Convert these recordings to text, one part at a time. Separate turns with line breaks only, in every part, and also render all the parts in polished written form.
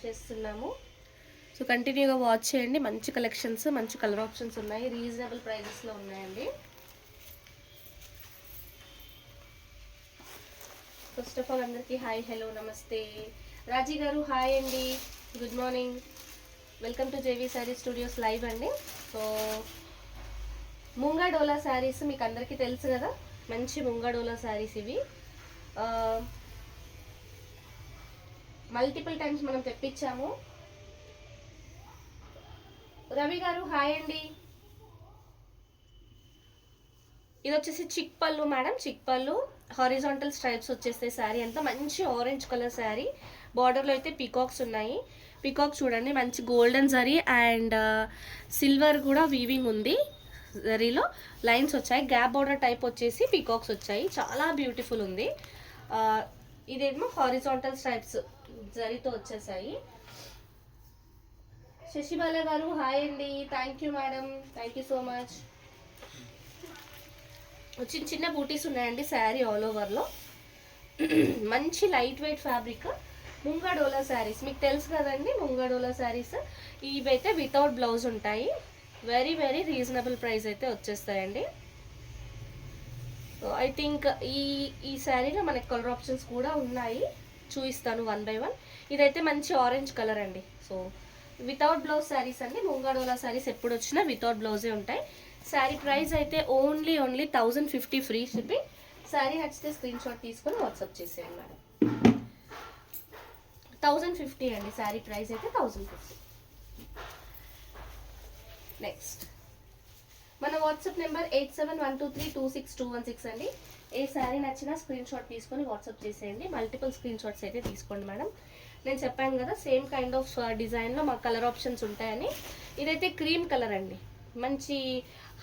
చేస్తున్నాము. సో కంటిన్యూగా వాచ్ చేయండి. మంచి కలెక్షన్స్, మంచి కలర్ ఆప్షన్స్ ఉన్నాయి, రీజనబుల్ ప్రైజెస్లో ఉన్నాయండి. ఫస్ట్ ఆఫ్ ఆల్ అందరికీ హాయ్, హలో, నమస్తే. రాజీ గారు హాయ్ అండి, good morning, welcome to JV sari studios live అండి. సో ముంగా డోలా శారీస్ మీకు అందరికీ తెలుసు కదా, మంచి ముంగా డోలా శారీస్ ఇవి. మల్టిపుల్ టైమ్స్ మనం తెప్పించాము. రవి గారు హాయ్ అండి. ఇది వచ్చేసి చిక్ పళ్ళు మేడం, చిక్ పళ్ళు, హారిజాంటల్ స్ట్రైప్స్ వచ్చేస్తాయి. శారీ అంతా మంచి ఆరెంజ్ కలర్ శారీ. బార్డర్లో అయితే పీకాక్స్ ఉన్నాయి. పీకాక్ చూడండి, మంచి గోల్డెన్ జరీ అండ్ సిల్వర్ కూడా వీవింగ్ ఉంది. జరీలో లైన్స్ వచ్చాయి. గ్యాప్ బార్డర్ టైప్ వచ్చేసి పీకాక్స్ వచ్చాయి. చాలా బ్యూటిఫుల్ ఉంది. ఇదేమో హారిజాంటల్ స్ట్రైప్స్ జరీతో వచ్చేసాయి. శశిబాల గారు హాయ్ అండి, thank you madam, thank you so much. చిన్న చిన్న బూటీస్ ఉన్నాయండి శారీ ఆల్ ఓవర్లో. మంచి light weight fabric munga Dola saris మీకు తెలుసు కదండి. ముంగా డోలా శారీస్ ఇవైతే వితౌట్ బ్లౌజ్ ఉంటాయి. వెరీ వెరీ రీజనబుల్ ప్రైస్ అయితే వచ్చేస్తాయండి. ఐ థింక్ ఈ శారీలో మనకి కలర్ ఆప్షన్స్ కూడా ఉన్నాయి, చూపిస్తాను వన్ బై వన్. ఇదైతే మంచి ఆరెంజ్ కలర్ అండి. సో వితౌట్ బ్లౌజ్ శారీస్ అండి. ముంగా డోలా శారీస్ ఎప్పుడు వచ్చినా వితౌట్ బ్లౌజే ఉంటాయి. శారీ ప్రైస్ అయితే ఓన్లీ 1050 ఫ్రీ షిప్పింగ్. శారీ నచ్చితే స్క్రీన్ షాట్ తీసుకొని వాట్సాప్ చేసేయండి మేడం. 1050 అండి శారీ ప్రైస్ అయితే 1050. నెక్స్ట్ మన వాట్సాప్ నెంబర్ 8712326216 అండి. ఏ శారీ నచ్చినా స్క్రీన్ షాట్ తీసుకొని వాట్సాప్ చేసేయండి. మల్టిపుల్ స్క్రీన్ షాట్స్ అయితే తీసుకోండి మేడం. నేను చెప్పాను కదా సేమ్ కైండ్ ఆఫ్ డిజైన్లో మా కలర్ ఆప్షన్స్ ఉంటాయని. ఇదైతే క్రీమ్ కలర్ అండి, మంచి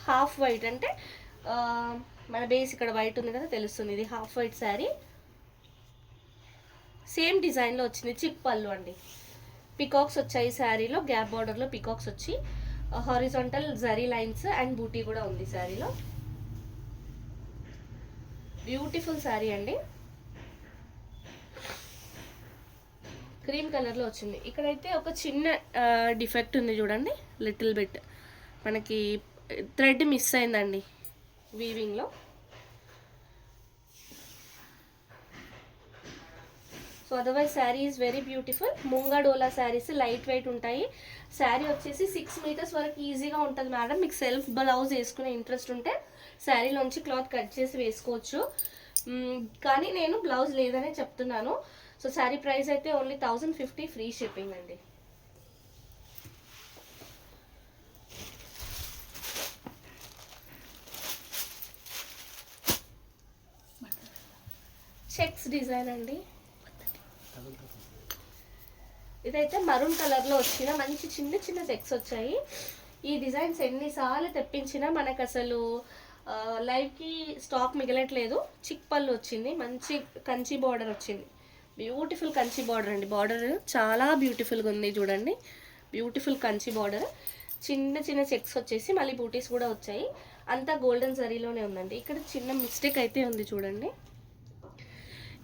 హాఫ్ వైట్, అంటే మన బేస్ ఇక్కడ వైట్ ఉంది కదా తెలుస్తుంది. ఇది హాఫ్ వైట్ శారీ, సేమ్ డిజైన్లో వచ్చింది. చిక్ పళ్ళు అండి, పికాక్స్ వచ్చాయి శారీలో. గ్యాప్ బార్డర్లో పికాక్స్ వచ్చి హారిజాంటల్ జరీ లైన్స్ అండ్ బూటీ కూడా ఉంది శారీలో. బ్యూటిఫుల్ శారీ అండి, క్రీమ్ కలర్లో వచ్చింది. ఇక్కడైతే ఒక చిన్న డిఫెక్ట్ ఉంది చూడండి, లిటిల్ బిట్ మనకి థ్రెడ్ మిస్ అయిందండి వీవింగ్లో. So otherwise sari is very beautiful. Munga Dola saris light weight ఉంటాయి. శారీ వచ్చేసి 6 మీటర్స్ వరకు ఈజీగా ఉంటుంది మేడం. మీకు సెల్ఫ్ బ్లౌజ్ వేసుకునే ఇంట్రెస్ట్ ఉంటే శారీలోంచి క్లాత్ కట్ చేసి వేసుకోవచ్చు, కానీ నేను బ్లౌజ్ లేదనే చెప్తున్నాను. సో శారీ ప్రైస్ అయితే ఓన్లీ 1050 ఫ్రీ షిప్పింగ్ అండి. చెక్స్ డిజైన్ అండి. ఇదైతే మరూన్ కలర్లో వచ్చిన మంచి చిన్న చిన్న చెక్స్ వచ్చాయి. ఈ డిజైన్స్ ఎన్నిసార్లు తెప్పించినా మనకు అసలు లైవ్కి స్టాక్ మిగలట్లేదు. చిక్ పళ్ళు వచ్చింది, మంచి కంచి బార్డర్ వచ్చింది. బ్యూటిఫుల్ కంచి బార్డర్ అండి. బార్డర్ చాలా బ్యూటిఫుల్గా ఉంది చూడండి, బ్యూటిఫుల్ కంచి బార్డర్. చిన్న చిన్న చెక్స్ వచ్చేసి మళ్ళీ బూటీస్ కూడా వచ్చాయి. అంతా గోల్డెన్ జరీలోనే ఉందండి. ఇక్కడ చిన్న మిస్టేక్ అయితే ఉంది చూడండి,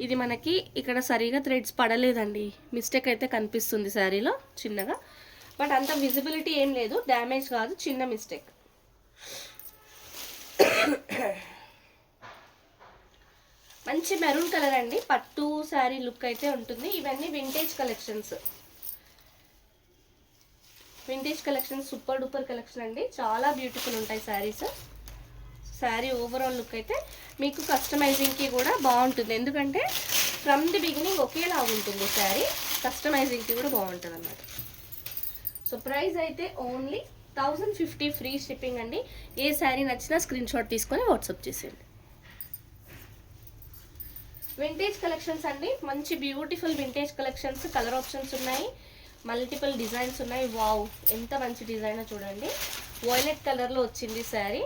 ఇది మనకి ఇక్కడ సరిగా థ్రెడ్స్ పడలేదండి. మిస్టేక్ అయితే కనిపిస్తుంది శారీలో చిన్నగా, బట్ అంత విజిబిలిటీ ఏం లేదు, డ్యామేజ్ కాదు, చిన్న మిస్టేక్. మంచి మెరూన్ కలర్ అండి, పట్టు శారీ లుక్ అయితే ఉంటుంది. ఇవన్నీ vintage collections, vintage collections, super duper collection అండి. చాలా బ్యూటిఫుల్ ఉంటాయి శారీస్. శారీ ఓవరాల్ లుక్ అయితే మీకు కస్టమైజింగ్కి కూడా బాగుంటుంది, ఎందుకంటే ఫ్రమ్ ది బిగినింగ్ ఒకేలా ఉంటుంది శారీ, కస్టమైజింగ్కి కూడా బాగుంటుంది అన్నమాట. సో ప్రైస్ అయితే ఓన్లీ 1050 ఫ్రీ షిప్పింగ్ అండి. ఏ శారీ నచ్చినా స్క్రీన్ షాట్ తీసుకొని వాట్సాప్ చేసేయండి. వింటేజ్ కలెక్షన్స్ అండి, మంచి beautiful vintage collections. Colour options ఉన్నాయి, మల్టిపుల్ డిజైన్స్ ఉన్నాయి. వావ్, ఎంత మంచి డిజైన్ చూడండి. వైలెట్ కలర్లో వచ్చింది శారీ.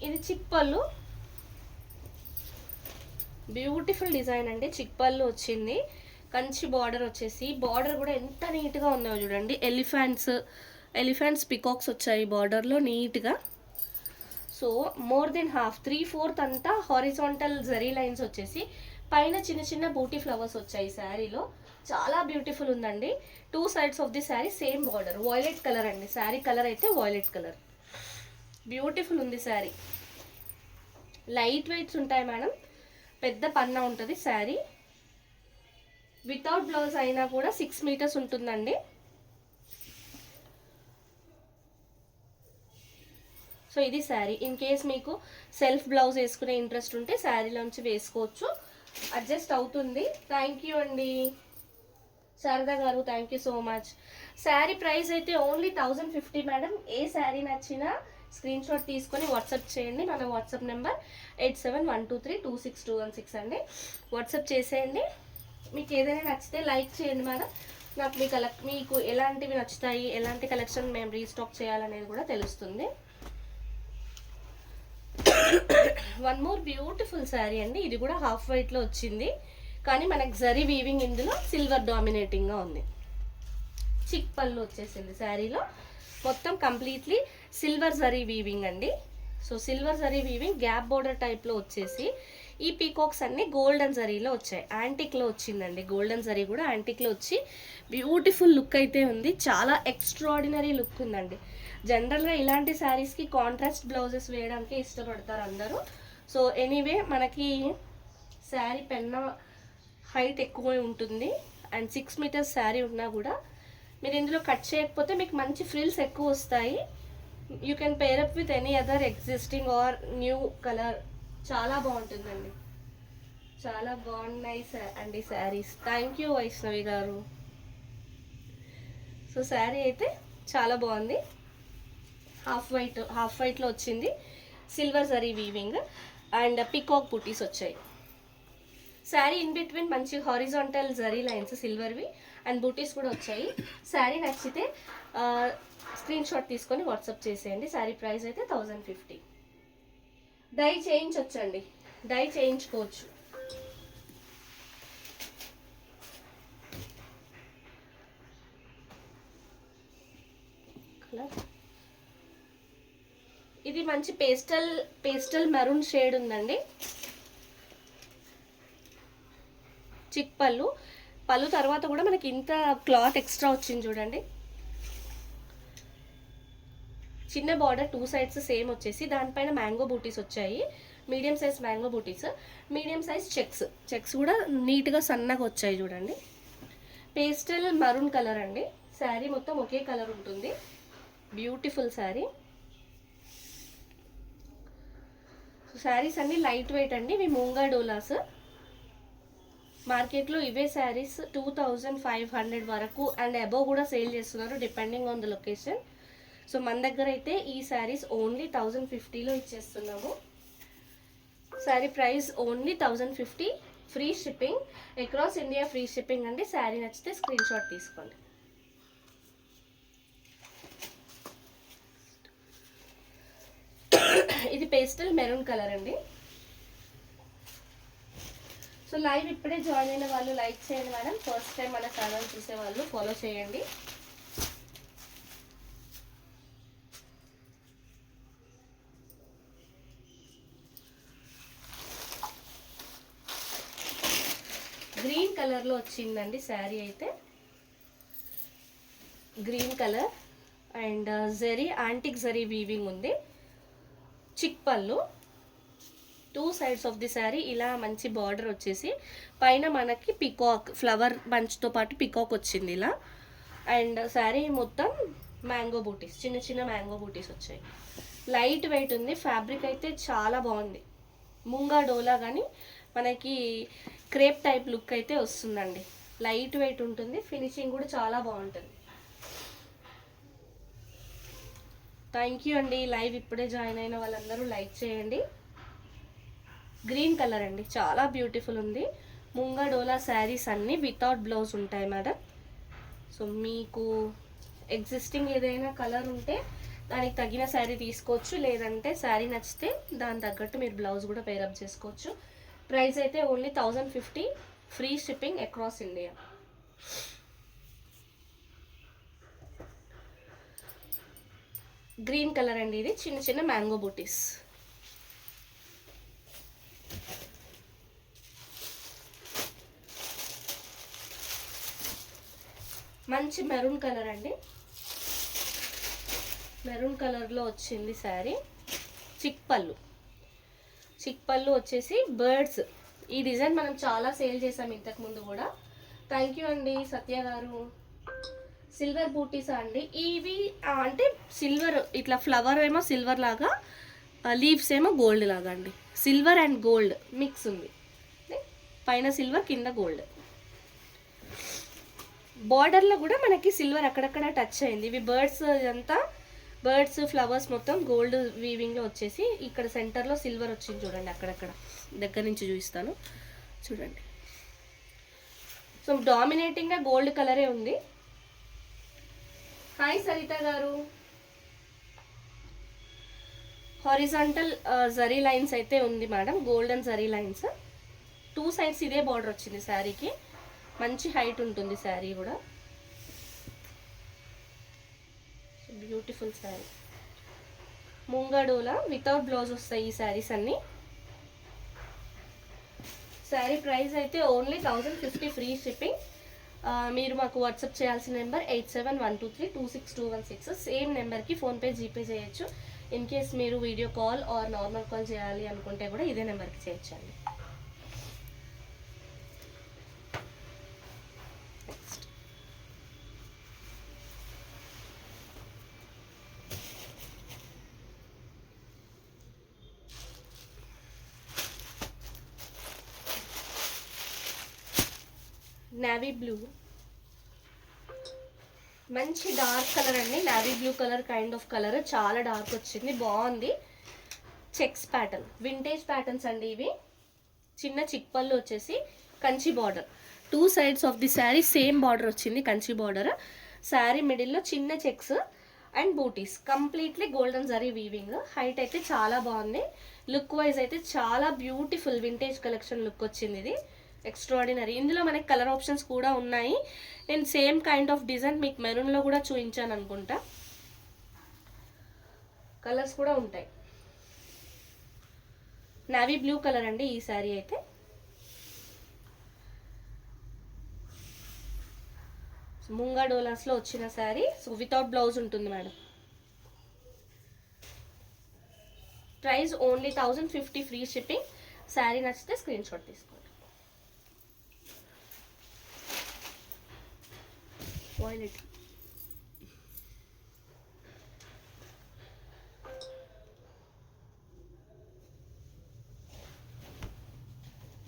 ఇది చిక్ పళ్ళు, బ్యూటిఫుల్ డిజైన్ అండి. చిక్ పళ్ళు వచ్చింది, కంచి బార్డర్ వచ్చేసి. బార్డర్ కూడా ఎంత నీట్గా ఉందో చూడండి. ఎలిఫెంట్స్ పికాక్స్ వచ్చాయి బార్డర్లో నీట్గా. సో మోర్ దెన్ హాఫ్, 3/4 అంతా హారిజాంటల్ జరీ లైన్స్ వచ్చేసి పైన చిన్న చిన్న బూటీ ఫ్లవర్స్ వచ్చాయి శారీలో. చాలా బ్యూటిఫుల్ ఉందండి. 2 sides of the sari same border. Violet colour అండి, శారీ కలర్ అయితే వాయిలెట్ కలర్. బ్యూటిఫుల్ ఉంది శారీ. లైట్ వెయిట్స్ ఉంటాయి మేడం. పెద్ద పన్నా ఉంటుంది శారీ. వితౌట్ బ్లౌజ్ అయినా కూడా 6 మీటర్స్ ఉంటుందండి. సో ఇది శారీ. ఇన్ కేస్ మీకు సెల్ఫ్ బ్లౌజ్ వేసుకునే ఇంట్రెస్ట్ ఉంటే శారీలోంచి వేసుకోవచ్చు, అడ్జస్ట్ అవుతుంది. థ్యాంక్ యూ అండి శారదా గారు, thank you so much. Sari price అయితే ఓన్లీ 1050 మేడం. ఏ శారీ నచ్చినా స్క్రీన్ షాట్ తీసుకొని వాట్సాప్ చేయండి. మన వాట్సాప్ నెంబర్ 8712326216 అండి. వాట్సాప్ చేసేయండి. మీకు ఏదైనా నచ్చితే లైక్ చేయండి మేడం. నాకు మీకు ఎలాంటివి నచ్చుతాయి, ఎలాంటి కలెక్షన్ మేము రీస్టాక్ చేయాలనేది కూడా తెలుస్తుంది. వన్ మోర్ బ్యూటిఫుల్ శారీ అండి. ఇది కూడా హాఫ్ వైట్లో వచ్చింది, కానీ మనకు జరీ వీవింగ్ ఇందులో సిల్వర్ డామినేటింగ్గా ఉంది. చిక్ పళ్ళు వచ్చేసింది శారీలో. మొత్తం కంప్లీట్లీ సిల్వర్ జరీ వీవింగ్ అండి. So silver zari weaving gap border టైప్లో వచ్చేసి ఈ పీకాక్స్ అన్ని గోల్డెన్ జరీలో వచ్చాయి. యాంటిక్లో వచ్చిందండి. గోల్డెన్ జరీ కూడా యాంటిక్లో వచ్చి బ్యూటిఫుల్ లుక్ అయితే ఉంది. చాలా ఎక్స్ట్రాడినరీ లుక్ ఉందండి. జనరల్గా ఇలాంటి శారీస్కి కాంట్రాస్ట్ బ్లౌజెస్ వేయడానికి ఇష్టపడతారు అందరూ. సో ఎనీవే మనకి శారీ పెన్న హైట్ ఎక్కువ ఉంటుంది అండ్ 6 మీటర్స్ శారీ ఉన్నా కూడా మీరు ఇందులో కట్ చేయకపోతే మీకు మంచి ఫ్రిల్స్ ఎక్కువ వస్తాయి. You can pair up with any other existing are new colour. చాలా బాగుంటుందండి. చాలా బాగున్నాయి అండి శారీస్. థ్యాంక్ యూ వైష్ణవి గారు. సో శారీ అయితే చాలా బాగుంది. హాఫ్ వైట్లో వచ్చింది. Silver zari weaving and peacock butis వచ్చాయి. శారీ ఇన్ బిట్వీన్ మంచి హారిజాంటల్ జరీ లైన్స్ సిల్వర్వి అండ్ బూటీస్ కూడా వచ్చాయి. శారీ నచ్చితే స్క్రీన్ షాట్ తీసుకొని వాట్సాప్ చేసేయండి. శారీ ప్రైస్ అయితే 1050. డై చేయించొచ్చండి, డై చేయించుకోవచ్చు. ఇది మంచి పేస్టల్ మెరూన్ షేడ్ ఉందండి. చిక్ పళ్ళు తర్వాత కూడా మనకి ఇంత క్లాత్ ఎక్స్ట్రా వచ్చింది చూడండి. చిన్న బార్డర్ 2 సైడ్స్ సేమ్ వచ్చేసి దానిపైన మ్యాంగో బూటీస్ వచ్చాయి. మీడియం సైజ్ మ్యాంగో బూటీస్, మీడియం సైజ్ చెక్స్ కూడా నీట్గా సన్నగా వచ్చాయి చూడండి. పేస్టల్ మరూన్ కలర్ అండి. శారీ మొత్తం ఒకే కలర్ ఉంటుంది. బ్యూటిఫుల్ శారీ. శారీస్ అన్ని లైట్ వెయిట్ అండి. ఇవి మూంగా డోలాస్. మార్కెట్లో ఇవే శారీస్ 2500 వరకు అండ్ అబోవ్ కూడా సేల్ చేస్తున్నారు depending on the location. So మన దగ్గర అయితే ఈ శారీస్ ఓన్లీ 1050లో ఇచ్చేస్తున్నాము. Sari price only 1050. Free shipping, across India free shipping అండి. శారీ నచ్చితే స్క్రీన్ షాట్ తీసుకోండి. ఇది పేస్టల్ మెరూన్ కలర్ అండి. సో లైవ్ ఇప్పుడే జాయిన్ అయిన వాళ్ళు లైక్ చేయండి మేడం. ఫస్ట్ టైం మన ఛానల్ చూసే వాళ్ళు ఫాలో చేయండి. గ్రీన్ కలర్లో వచ్చిందండి శారీ అయితే. Green colour and zari antique zari weaving ఉంది. చిక్ పళ్ళు. 2 సైడ్స్ ఆఫ్ ది శారీ ఇలా మంచి బార్డర్ వచ్చేసి పైన మనకి పికాక్ ఫ్లవర్ బంచ్తో పాటు పికాక్ వచ్చింది ఇలా. అండ్ శారీ మొత్తం మ్యాంగో బూటీస్, చిన్న చిన్న మ్యాంగో బూటీస్ వచ్చాయి. లైట్ వెయిట్ ఉంది. ఫ్యాబ్రిక్ అయితే చాలా బాగుంది. మూంగా డోలా కానీ మనకి క్రేప్ టైప్ లుక్ అయితే వస్తుందండి. లైట్ వెయిట్ ఉంటుంది. ఫినిషింగ్ కూడా చాలా బాగుంటుంది. థ్యాంక్ యూ అండి. లైవ్ ఇప్పుడే జాయిన్ అయిన వాళ్ళందరూ లైక్ చేయండి. గ్రీన్ కలర్ అండి, చాలా బ్యూటిఫుల్ ఉంది. ముంగా డోలా శారీస్ అన్నీ వితౌట్ బ్లౌజ్ ఉంటాయి మేడం. సో మీకు ఎగ్జిస్టింగ్ ఏదైనా కలర్ ఉంటే దానికి తగిన శారీ తీసుకోవచ్చు, లేదంటే శారీ నచ్చితే దాని తగ్గట్టు మీరు బ్లౌజ్ కూడా పేరప్ చేసుకోవచ్చు. ప్రైస్ అయితే only 1050. Free shipping across India. Green colour అండి. ఇది చిన్న చిన్న మ్యాంగో బూటీస్. మంచి మెరూన్ కలర్ అండి, మెరూన్ కలర్లో వచ్చింది శారీ. చిక్ పళ్ళు వచ్చేసి బర్డ్స్. ఈ డిజైన్ మనం చాలా సేల్ చేసాం ఇంతకుముందు కూడా. థ్యాంక్ యూ అండి సత్య గారు. సిల్వర్ బూటీసా అండి ఇవి? అంటే సిల్వర్ ఇట్లా ఫ్లవర్ ఏమో సిల్వర్ లాగా, లీవ్స్ ఏమో గోల్డ్ లాగా అండి. సిల్వర్ అండ్ గోల్డ్ మిక్స్ ఉంది, పైన సిల్వర్ కింద గోల్డ్. బార్డర్లో కూడా మనకి సిల్వర్ అక్కడక్కడ టచ్ అయింది. ఇవి బర్డ్స్ అంతా, బర్డ్స్ ఫ్లవర్స్ మొత్తం గోల్డ్ వీవింగ్లో వచ్చేసి ఇక్కడ సెంటర్లో సిల్వర్ వచ్చింది చూడండి. అక్కడక్కడ దగ్గర నుంచి చూపిస్తాను చూడండి. సో డామినేటింగ్గా గోల్డ్ కలరే ఉంది. హాయ్ సరిత గారు. హారిజాంటల్ జరీ లైన్స్ అయితే ఉంది madam, golden zari lines. 2 sides ఇదే బార్డర్ వచ్చింది శారీకి. మంచి హైట్ ఉంటుంది శారీ కూడా. బ్యూటిఫుల్ శారీ. ముంగడోలా వితౌట్ బ్లౌజ్ వస్తాయి ఈ శారీస్ అన్నీ. శారీ ప్రైస్ అయితే ఓన్లీ 1050 ఫ్రీ షిప్పింగ్. మీరు మాకు వాట్సాప్ చేయాల్సిన నెంబర్ 8712326216. సేమ్ నెంబర్కి ఫోన్పే జీపే చేయొచ్చు. ఇన్ కేస్ మీరు video call or normal call చేయాలి అనుకుంటే కూడా ఇదే నెంబర్కి చేయొచ్చండి. నేవీ బ్లూ, మంచి డార్క్ కలర్ అండి. Navy blue colour kind of colour, చాలా డార్క్ వచ్చింది, బాగుంది. చెక్స్ ప్యాటర్న్, వింటేజ్ ప్యాటర్న్స్ అండి ఇవి. చిన్న చిక్ పళ్ళు వచ్చేసి Kanchi border. 2 sides of the sari same border వచ్చింది, కంచి బార్డర్. శారీ మిడిల్లో చిన్న checks and buttis, completely golden zari weaving. Height అయితే చాలా బాగుంది. లుక్ వైజ్ అయితే చాలా బ్యూటిఫుల్ వింటేజ్ కలెక్షన్ లుక్ వచ్చింది ఇది. ఎక్స్ట్రాడినరీ. ఇందులో మనకి కలర్ ఆప్షన్స్ కూడా ఉన్నాయి. నేను సేమ్ కైండ్ ఆఫ్ డిజైన్ మీకు మెరూన్లో కూడా చూపించాను అనుకుంటా. కలర్స్ కూడా ఉంటాయి. నావీ బ్లూ కలర్ అండి ఈ శారీ అయితే. ముంగా డోలాస్లో వచ్చిన శారీ. సో వితౌట్ బ్లౌజ్ ఉంటుంది madam. Price only 1050 free shipping. Sari నచ్చితే స్క్రీన్ షాట్ తీసుకోండి. వాయిలెట్,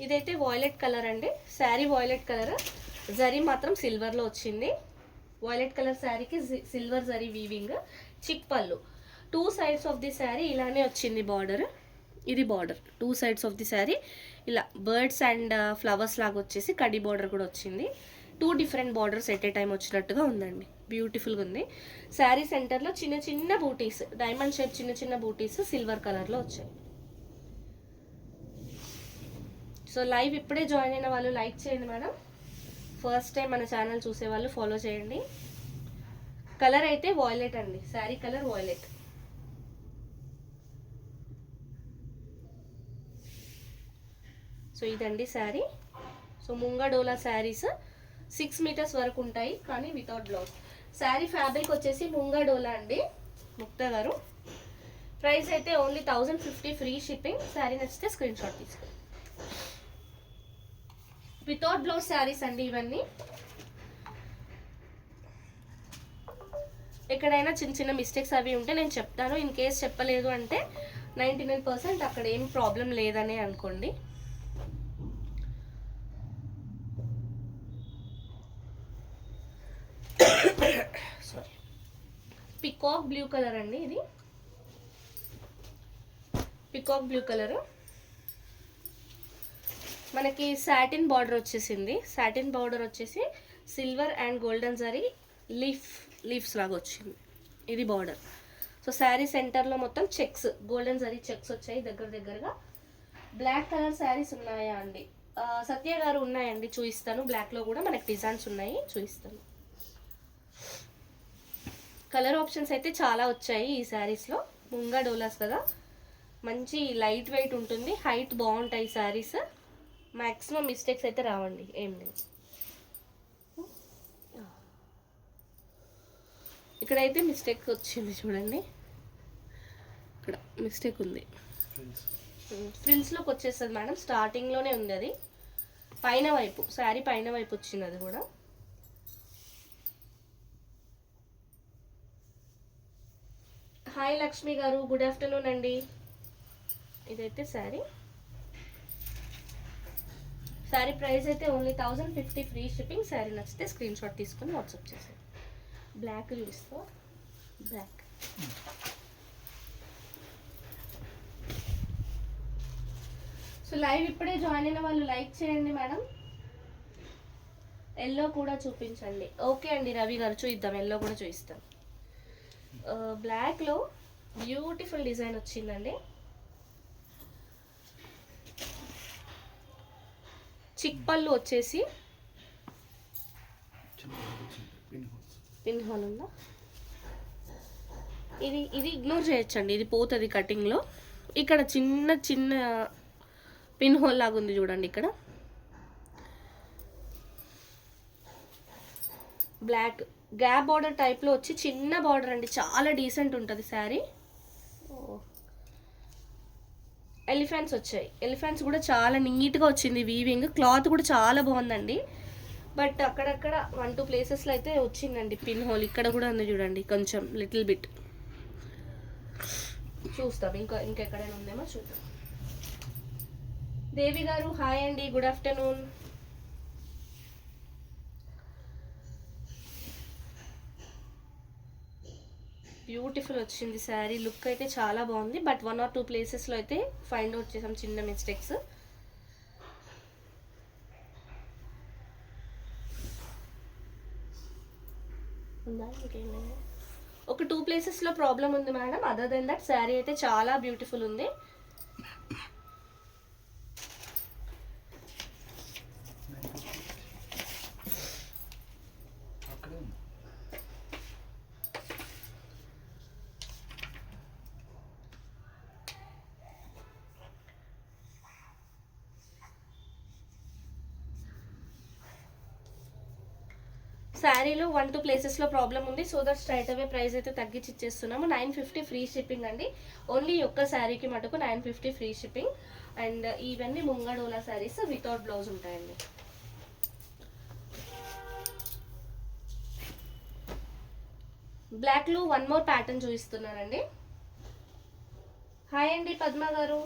ఇదైతే వాయిలెట్ కలర్ అండి. శారీ వాయిలెట్ కలర్, జరీ మాత్రం సిల్వర్లో వచ్చింది. వాయిలెట్ కలర్ శారీకి సిల్వర్ జరీ వీవింగ్. చిక్ పళ్ళు. 2 సైడ్స్ ఆఫ్ ది శారీ ఇలానే వచ్చింది బార్డర్. ఇది border. 2 sides of the sari ఇలా బర్డ్స్ అండ్ ఫ్లవర్స్ లాగా వచ్చేసి కడి బార్డర్ కూడా వచ్చింది. 2 different borders at a time వచ్చినట్టుగా ఉందండి. బ్యూటిఫుల్గా ఉంది. శారీ సెంటర్లో చిన్న చిన్న బూటీస్, డైమండ్ షేప్ చిన్న చిన్న బూటీస్ సిల్వర్ కలర్లో వచ్చాయి. సో లైవ్ ఇప్పుడే జాయిన్ అయిన వాళ్ళు లైక్ చేయండి మేడం. ఫస్ట్ టైం మన ఛానల్ చూసే వాళ్ళు ఫాలో చేయండి. కలర్ అయితే వాయిలెట్ అండి, శారీ కలర్ వాయిలెట్. సో ఇదండి శారీ. సో ముంగా డోలా శారీస్ 6 మీటర్స్ వరకు ఉంటాయి కానీ వితౌట్ బ్లౌజ్. శారీ ఫ్యాబ్రిక్ వచ్చేసి ముంగా డోలా అండి ముక్తా గారు. ప్రైస్ అయితే ఓన్లీ 1050 ఫ్రీ షిప్పింగ్. శారీ నచ్చితే స్క్రీన్ షాట్ తీసుకోండి. వితౌట్ బ్లౌజ్ శారీస్ అండి ఇవన్నీ. ఎక్కడైనా చిన్న చిన్న మిస్టేక్స్ అవి ఉంటే నేను చెప్తాను. ఇన్ కేస్ చెప్పలేదు అంటే 99% అక్కడ ఏం ప్రాబ్లం లేదనే అనుకోండి. సారీ. పికాక్ బ్లూ కలర్ అండి ఇది. పికాక్ బ్లూ కలర్ మనకి సాటిన్ బార్డర్ వచ్చేసింది. సాటిన్ బార్డర్ వచ్చేసి silver and golden zari leaves లాగా వచ్చింది. ఇది బార్డర్. సో శారీ సెంటర్లో మొత్తం చెక్స్, గోల్డెన్ జరీ చెక్స్ వచ్చాయి దగ్గరగా. బ్లాక్ కలర్ శారీస్ ఉన్నాయా అండి? సత్య గారు ఉన్నాయండి, చూపిస్తాను. బ్లాక్లో కూడా మనకి డిజైన్స్ ఉన్నాయి, చూపిస్తాను. కలర్ ఆప్షన్స్ అయితే చాలా వచ్చాయి ఈ శారీస్లో. ముంగా డోలాస్ కదా, మంచి లైట్ వెయిట్ ఉంటుంది, హైట్ బాగుంటాయి శారీస్. మ్యాక్సిమం మిస్టేక్స్ అయితే రావండి, ఏం లేదు. ఇక్కడైతే మిస్టేక్ వచ్చింది చూడండి, ఇక్కడ మిస్టేక్ ఉంది. ఫ్రిల్స్లోకి వచ్చేస్తుంది మేడం, స్టార్టింగ్లోనే ఉంది అది. పైన వైపు శారీ పైన వైపు వచ్చింది అది కూడా. హాయ్ లక్ష్మి గారు, గుడ్ ఆఫ్టర్నూన్ అండి. ఇదైతే శారీ ప్రైస్ అయితే ఓన్లీ 1050 ఫ్రీ షిప్పింగ్. శారీ నచ్చితే స్క్రీన్ షాట్ తీసుకొని వాట్సాప్ చేసేది. బ్లాక్ చూపిస్తా, బ్లాక్. సో లైవ్ ఇప్పుడే జాయిన్ అయిన వాళ్ళు లైక్ చేయండి మేడం. ఎల్లో కూడా చూపించండి. ఓకే అండి రవి గారు, చూద్దాం, ఎల్లో కూడా చూపిస్తాం. బ్లాక్లో బ్యూటిఫుల్ డిజైన్ వచ్చిందండి. చిక్ పళ్ళు వచ్చేసి పిన్ హోల్ ఉందా, ఇది ఇగ్నోర్ చేయొచ్చండి, ఇది పోతుంది కటింగ్లో. ఇక్కడ చిన్న చిన్న పిన్ హోల్ లాగా ఉంది చూడండి ఇక్కడ. బ్లాక్ గ్యాప్ బార్డర్ టైప్లో వచ్చి చిన్న బార్డర్ అండి, చాలా డీసెంట్ ఉంటుంది శారీ. ఎలిఫెంట్స్ వచ్చాయి, ఎలిఫెంట్స్ కూడా చాలా నీట్గా వచ్చింది వీవింగ్. క్లాత్ కూడా చాలా బాగుందండి. బట్ అక్కడక్కడ 1-2 ప్లేసెస్లో అయితే వచ్చిందండి పిన్ హోల్. ఇక్కడ కూడా ఉంది చూడండి కొంచెం లిటిల్ బిట్. చూస్తాం ఇంకెక్కడైనా ఉందేమో చూద్దాం. దేవి గారు హాయ్ అండి, గుడ్ ఆఫ్టర్నూన్. బ్యూటిఫుల్ వచ్చింది శారీ, లుక్ అయితే చాలా బాగుంది. బట్ 1 or 2 ప్లేసెస్లో అయితే ఫైండ్ అవుట్ చేసాం చిన్న మిస్టేక్స్. ఒక 2 ప్లేసెస్లో ప్రాబ్లం ఉంది madam. Other than that sari అయితే చాలా బ్యూటిఫుల్ ఉంది. శారీలో 1-2 ప్లేసెస్లో ప్రాబ్లం ఉంది. So that straight away price అయితే తగ్గించి ఇచ్చేస్తున్నాము. 950 ఫ్రీ షిప్పింగ్ అండి. ఓన్లీ ఒక్క శారీకి మటుకు 950 ఫ్రీ షిప్పింగ్. అండ్ ఇవన్నీ ముంగడోలా శారీస్ వితౌట్ బ్లౌజ్ ఉంటాయండి. బ్లాక్లో 1 more ప్యాటర్న్ చూపిస్తున్నానండి. హాయ్ అండి పద్మ గారు.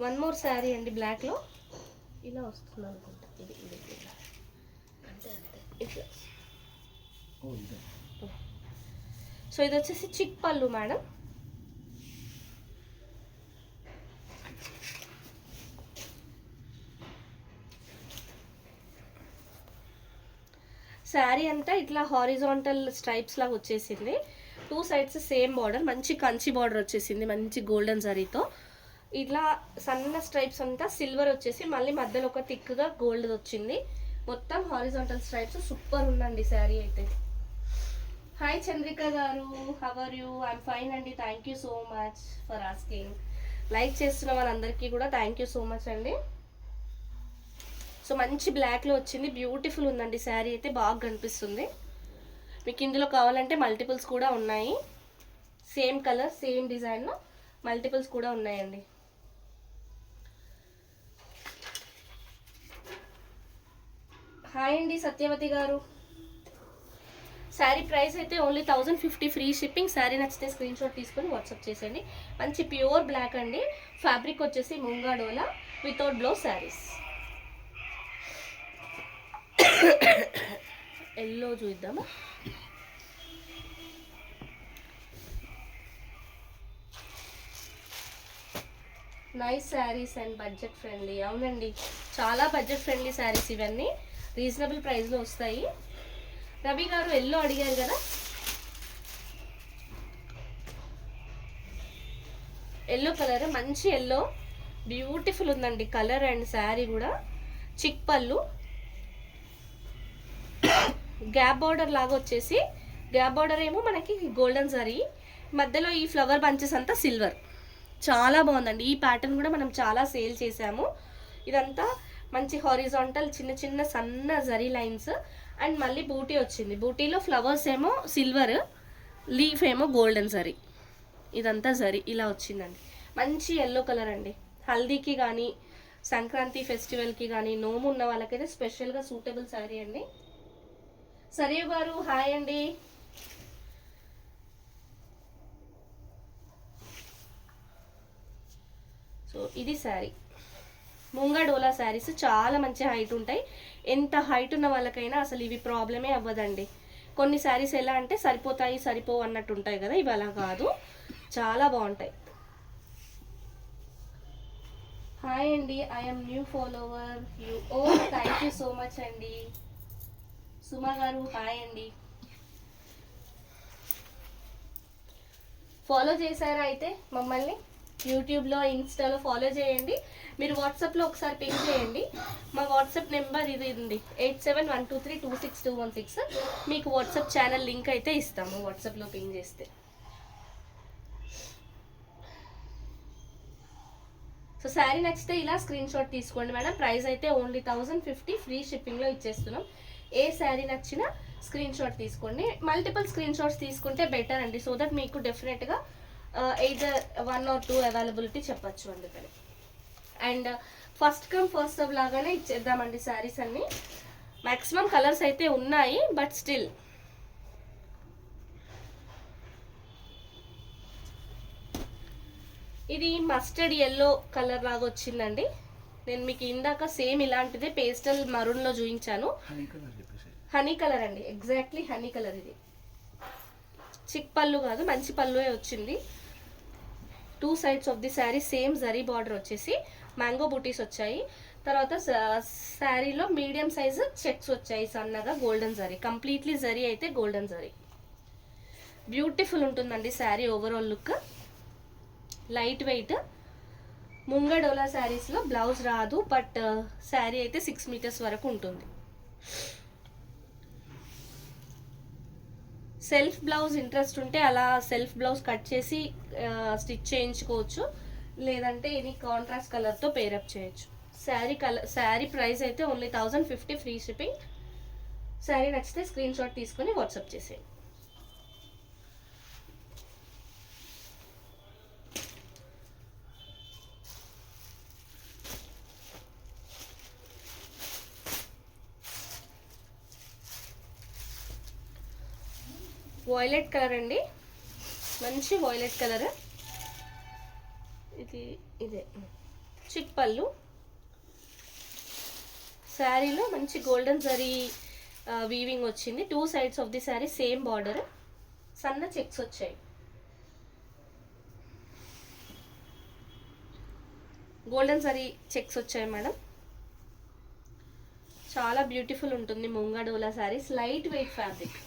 వన్ మోర్ శారీ అండి బ్లాక్లో. ఇలా వస్తుంది అనుకుంటా, ఇది అంటే ఇట్లా. సో ఇది వచ్చేసి చిక్ పళ్ళు మేడం. శారీ అంతా ఇట్లా హారిజాంటల్ స్ట్రైప్స్ లాగా వచ్చేసింది. 2 sides సేమ్ బార్డర్, మంచి కంచి బార్డర్ వచ్చేసింది మంచి గోల్డెన్ జరీతో. ఇట్లా సన్న స్ట్రైప్స్ అంతా సిల్వర్ వచ్చేసి మళ్ళీ మధ్యలో ఒక థిక్గా గోల్డ్ వచ్చింది. మొత్తం హారిజాంటల్ స్ట్రైప్స్. సూపర్ ఉందండి శారీ అయితే. Hi Chandrika garu, how are you? I'm fine అండి, thank you so much for asking. Like చేస్తున్న వాళ్ళందరికీ కూడా థ్యాంక్ యూ సో మచ్ అండి. సో మంచి బ్లాక్లో వచ్చింది, బ్యూటిఫుల్ ఉందండి శారీ అయితే, బాగా కనిపిస్తుంది. మీకు ఇందులో కావాలంటే మల్టిపుల్స్ కూడా ఉన్నాయి. సేమ్ కలర్ సేమ్ డిజైన్లో మల్టిపుల్స్ కూడా ఉన్నాయండి. హాయ్ అండి సత్యవతి గారు. శారీ ప్రైస్ అయితే ఓన్లీ 1050 ఫ్రీ షిప్పింగ్. శారీ నచ్చితే స్క్రీన్ షాట్ తీసుకొని వాట్సాప్ చేసేయండి. మంచి ప్యూర్ బ్లాక్ అండి. ఫ్యాబ్రిక్ వచ్చేసి ముంగాడోలా వితౌట్ బ్లౌజ్ శారీస్. ఎల్లో చూద్దామా. Nice saris and budget friendly. అవునండి, చాలా బడ్జెట్ ఫ్రెండ్లీ శారీస్ ఇవన్నీ, రీజనబుల్ ప్రైస్లో వస్తాయి. రవి గారు ఎల్లో అడిగారు కదా, ఎల్లో కలర్ మంచి ఎల్లో బ్యూటిఫుల్ ఉందండి కలర్ అండ్ శారీ కూడా. చిక్ పళ్ళు, గ్యాప్ బార్డర్ లాగా వచ్చేసి, గ్యాప్ బార్డర్ ఏమో మనకి గోల్డెన్ జరీ, మధ్యలో ఈ ఫ్లవర్ బంచెస్ అంతా సిల్వర్. చాలా బాగుందండి. ఈ ప్యాటర్న్ కూడా మనం చాలా సేల్ చేసాము. ఇదంతా మంచి హారిజాంటల్ చిన్న చిన్న సన్న జరీ లైన్స్ అండ్ మళ్ళీ బూటీ వచ్చింది. బూటీలో ఫ్లవర్స్ ఏమో సిల్వర్, లీఫ్ ఏమో గోల్డెన్ జరీ. ఇదంతా జరీ ఇలా వచ్చిందండి. మంచి ఎల్లో కలర్ అండి. హల్దీకి కానీ సంక్రాంతి ఫెస్టివల్కి కానీ నోము ఉన్న వాళ్ళకైతే స్పెషల్గా సూటబుల్ శారీ అండి. సరియు గారు హాయ్ అండి. సో ఇది శారీ. ముంగా డోలా శారీస్ చాలా మంచి హైట్ ఉంటాయి. ఎంత హైట్ ఉన్న వాళ్ళకైనా అసలు ఇవి ప్రాబ్లమే అవ్వదండి. కొన్ని శారీస్ ఎలా అంటే సరిపోతాయి సరిపోవు అన్నట్టు ఉంటాయి కదా, ఇవి అలా కాదు, చాలా బాగుంటాయి. హాయ్ అండి, I'm new follower you. Oh thank you so much అండి. సుమా గారు హాయ్ అండి. ఫాలో చేశారా అయితే మమ్మల్ని? యూట్యూబ్లో ఇన్స్టాలో ఫాలో చేయండి. మీరు వాట్సాప్లో ఒకసారి పింక్ చేయండి. మా వాట్సాప్ నెంబర్ ఇది ఉంది 8712326216. మీకు వాట్సాప్ ఛానల్ లింక్ అయితే ఇస్తాము వాట్సాప్లో పింక్ చేస్తే. సో శారీ నచ్చితే ఇలా స్క్రీన్ షాట్ తీసుకోండి మేడం. ప్రైస్ అయితే ఓన్లీ 1050, ఫ్రీ షిప్పింగ్లో ఇచ్చేస్తున్నాం. ఏ శారీ నచ్చినా స్క్రీన్ షాట్ తీసుకోండి. మల్టిపుల్ స్క్రీన్ షాట్స్ తీసుకుంటే బెటర్ అండి. సో దట్ మీకు డెఫినెట్గా ఎయిదర్ 1 or 2 అవైలబిలిటీ చెప్పచ్చు అందుకని. And first come first serve లాగానే ఇచ్చేద్దామండి శారీస్ అన్ని. మ్యాక్సిమం కలర్స్ అయితే ఉన్నాయి, బట్ స్టిల్ ఇది మస్టర్డ్ ఎల్లో కలర్ లాగా వచ్చిందండి. నేను మీకు ఇందాక సేమ్ ఇలాంటిదే పేస్టల్ మరూన్లో చూపించాను. హనీ కలర్ అండి, ఎగ్జాక్ట్లీ హనీ కలర్. ఇది చిక్ పళ్ళు కాదు, మంచి పళ్ళువే వచ్చింది. 2 sides of the sari same zari border వచ్చేసి మ్యాంగో బూటీస్ వచ్చాయి. తర్వాత శారీలో మీడియం సైజు చెక్స్ వచ్చాయి సన్నగా గోల్డెన్ జరీ. కంప్లీట్లీ జరీ అయితే గోల్డెన్ జరీ. బ్యూటిఫుల్ ఉంటుందండి sari overall look. Light weight. Munga Dola శారీస్లో బ్లౌజ్ రాదు, బట్ శారీ అయితే 6 meters వరకు ఉంటుంది. సెల్ఫ్ బ్లౌజ్ ఇంట్రెస్ట్ ఉంటే అలా సెల్ఫ్ బ్లౌజ్ కట్ చేసి స్టిచ్ చేయించుకోవచ్చు, లేదంటే ఎనీ కాంట్రాస్ట్ కలర్తో పేరప్ చేయొచ్చు. శారీ ప్రైస్ అయితే ఓన్లీ 1050, ఫ్రీ షిప్పింగ్. శారీ నచ్చితే స్క్రీన్ షాట్ తీసుకొని వాట్సాప్ చేసేయండి. వాయిలెట్ కలర్ అండి, మంచి వాయిలెట్ కలర్. ఇదే చిక్ పళ్ళు. శారీలో మంచి గోల్డెన్ జరీ వీవింగ్ వచ్చింది. 2 sides of the sari same border, సన్న చెక్స్ వచ్చాయి. గోల్డెన్ జరీ చెక్స్ వచ్చాయి మేడం. చాలా బ్యూటిఫుల్ ఉంటుంది Munga Dola saris. Light weight fabric.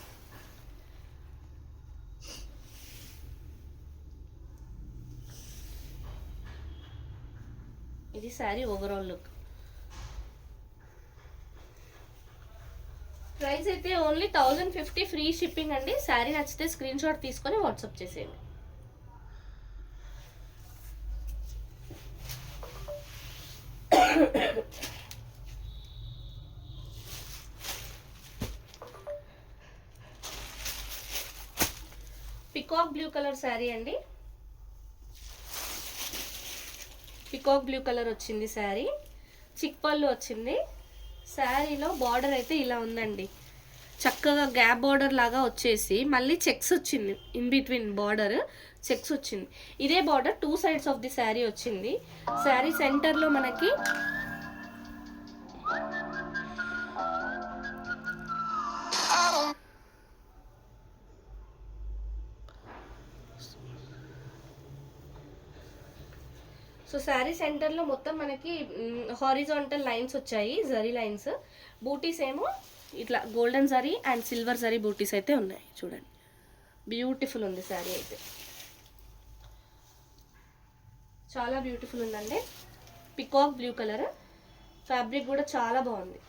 ఇది శారీ ఓవరాల్ లుక్. ప్రైస్ అయితే ఓన్లీ 1050, ఫ్రీ షిప్పింగ్ అండి. శారీ నచ్చితే స్క్రీన్ షాట్ తీసుకొని వాట్సాప్ చేసేయండి. పికాక్ బ్లూ కలర్ శారీ అండి. పికాక్ బ్లూ కలర్ వచ్చింది శారీ. చిక్ పళ్ళు వచ్చింది. శారీలో బార్డర్ అయితే ఇలా ఉందండి, చక్కగా గ్యాప్ బార్డర్ లాగా వచ్చేసి మళ్ళీ చెక్స్ వచ్చింది. ఇన్ బిట్వీన్ బార్డర్ చెక్స్ వచ్చింది. ఇదే border 2 sides of the sari వచ్చింది. శారీ సెంటర్లో మనకి సో శారీ సెంటర్లో మొత్తం మనకి హారిజాంటల్ లైన్స్ వచ్చాయి, జరీ లైన్స్. బూటీస్ ఏమో ఇట్లా golden zari and silver zari butis అయితే ఉన్నాయి. చూడండి, బ్యూటిఫుల్ ఉంది శారీ అయితే, చాలా బ్యూటిఫుల్ ఉందండి. Peacock blue colour. ఫ్యాబ్రిక్ కూడా చాలా బాగుంది.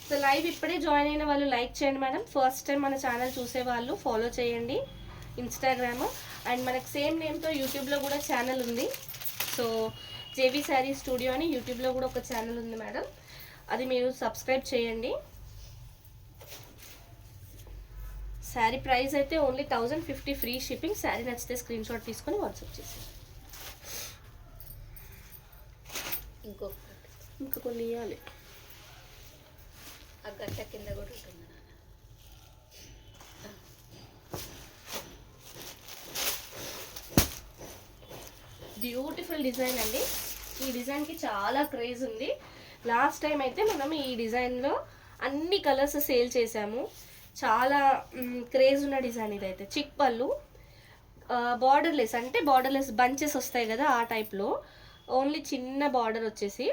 సో లైవ్ ఇప్పుడే జాయిన్ అయిన వాళ్ళు లైక్ చేయండి మేడం. ఫస్ట్ టైం మన ఛానల్ చూసే వాళ్ళు ఫాలో చేయండి ఇన్స్టాగ్రామ్. అండ్ మనకు సేమ్ నేమ్తో యూట్యూబ్లో కూడా ఛానల్ ఉంది. సో జేవి శారీ స్టూడియో అని యూట్యూబ్లో కూడా ఒక ఛానల్ ఉంది మేడం, అది మీరు సబ్స్క్రైబ్ చేయండి. శారీ ప్రైస్ అయితే ఓన్లీ 1050 ఫ్రీ షిప్పింగ్. శారీ నచ్చితే స్క్రీన్ షాట్ తీసుకొని వాట్సాప్ చేసి ఇంకా కొన్ని ఇవ్వాలి.
ఆ గట్ట కింద కూడా ఉంటుంది.
బ్యూటిఫుల్ డిజైన్ అండి. ఈ డిజైన్కి చాలా క్రేజ్ ఉంది. లాస్ట్ టైం అయితే మనం ఈ డిజైన్లో అన్ని కలర్స్ సేల్ చేసాము. చాలా క్రేజ్ ఉన్న డిజైన్ ఇదైతే. చిక్ పళ్ళు, బార్డర్లెస్, అంటే బార్డర్లెస్ బంచెస్ వస్తాయి కదా ఆ టైప్లో, ఓన్లీ చిన్న బార్డర్ వచ్చేసి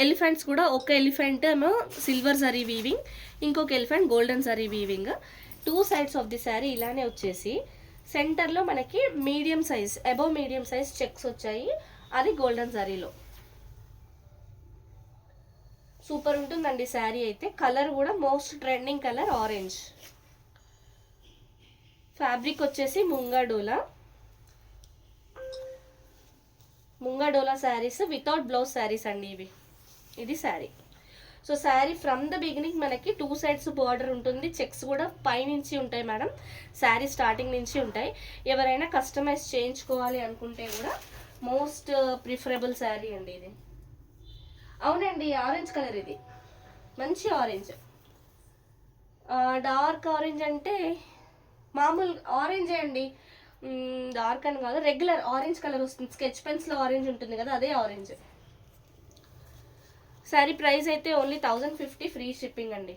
ఎలిఫెంట్స్ కూడా ఒక ఎలిఫెంట్ ఏమో సిల్వర్ జరీ వీవింగ్, ఇంకొక elephant golden zari weaving. 2 sides of the sari ఇలానే వచ్చేసి సెంటర్లో మనకి medium size, above medium size checks వచ్చాయి, అది గోల్డెన్ జరీలో. సూపర్ ఉంటుందండి శారీ అయితే. కలర్ కూడా most trending colour orange. Fabric వచ్చేసి ముంగాడోలా శారీస్ వితౌట్ బ్లౌజ్ శారీస్ అండి ఇవి. ఇది sari. So sari from the beginning మనకి 2 సైడ్స్ బార్డర్ ఉంటుంది, చెక్స్ కూడా పైనుంచి ఉంటాయి మేడం, శారీ స్టార్టింగ్ నుంచి ఉంటాయి. ఎవరైనా కస్టమైజ్ చేయించుకోవాలి అనుకుంటే కూడా మోస్ట్ ప్రిఫరబుల్ శారీ అండి ఇది. అవునండి, ఆరెంజ్ కలర్ ఇది, మంచి ఆరెంజ్. డార్క్ ఆరెంజ్ అంటే మామూలు ఆరెంజే అండి, డార్క్ అని కాదు, రెగ్యులర్ ఆరెంజ్ కలర్ వస్తుంది. స్కెచ్ పెన్స్లో ఆరెంజ్ ఉంటుంది కదా, అదే ఆరెంజ్. శారీ ప్రైస్ అయితే ఓన్లీ 1050 ఫ్రీ షిప్పింగ్ అండి.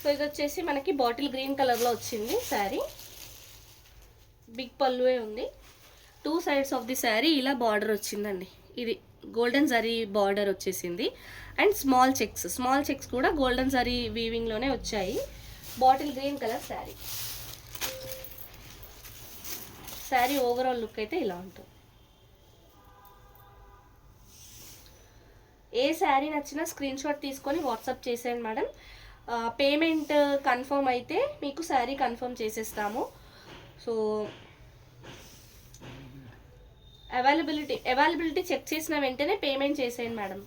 సో ఇది వచ్చేసి మనకి బాటిల్ గ్రీన్ కలర్లో వచ్చింది శారీ. బిగ్ పళ్ళువే ఉంది. 2 సైడ్స్ ఆఫ్ ది శారీ ఇలా బార్డర్ వచ్చిందండి. ఇది గోల్డెన్ జరీ బార్డర్ వచ్చేసింది అండ్ స్మాల్ చెక్స్ కూడా గోల్డెన్ జరీ వీవింగ్లోనే వచ్చాయి. Bottle green colour sari. Sari overall look అయితే ఇలా ఉంటుంది. ఏ శారీ నచ్చినా స్క్రీన్ షాట్ తీసుకొని వాట్సాప్ చేసేయండి మేడం. పేమెంట్ కన్ఫర్మ్ అయితే మీకు శారీ కన్ఫర్మ్ చేసేస్తాము. సో అవైలబిలిటీ చెక్ చేసిన వెంటనే పేమెంట్ చేసేయండి మేడం.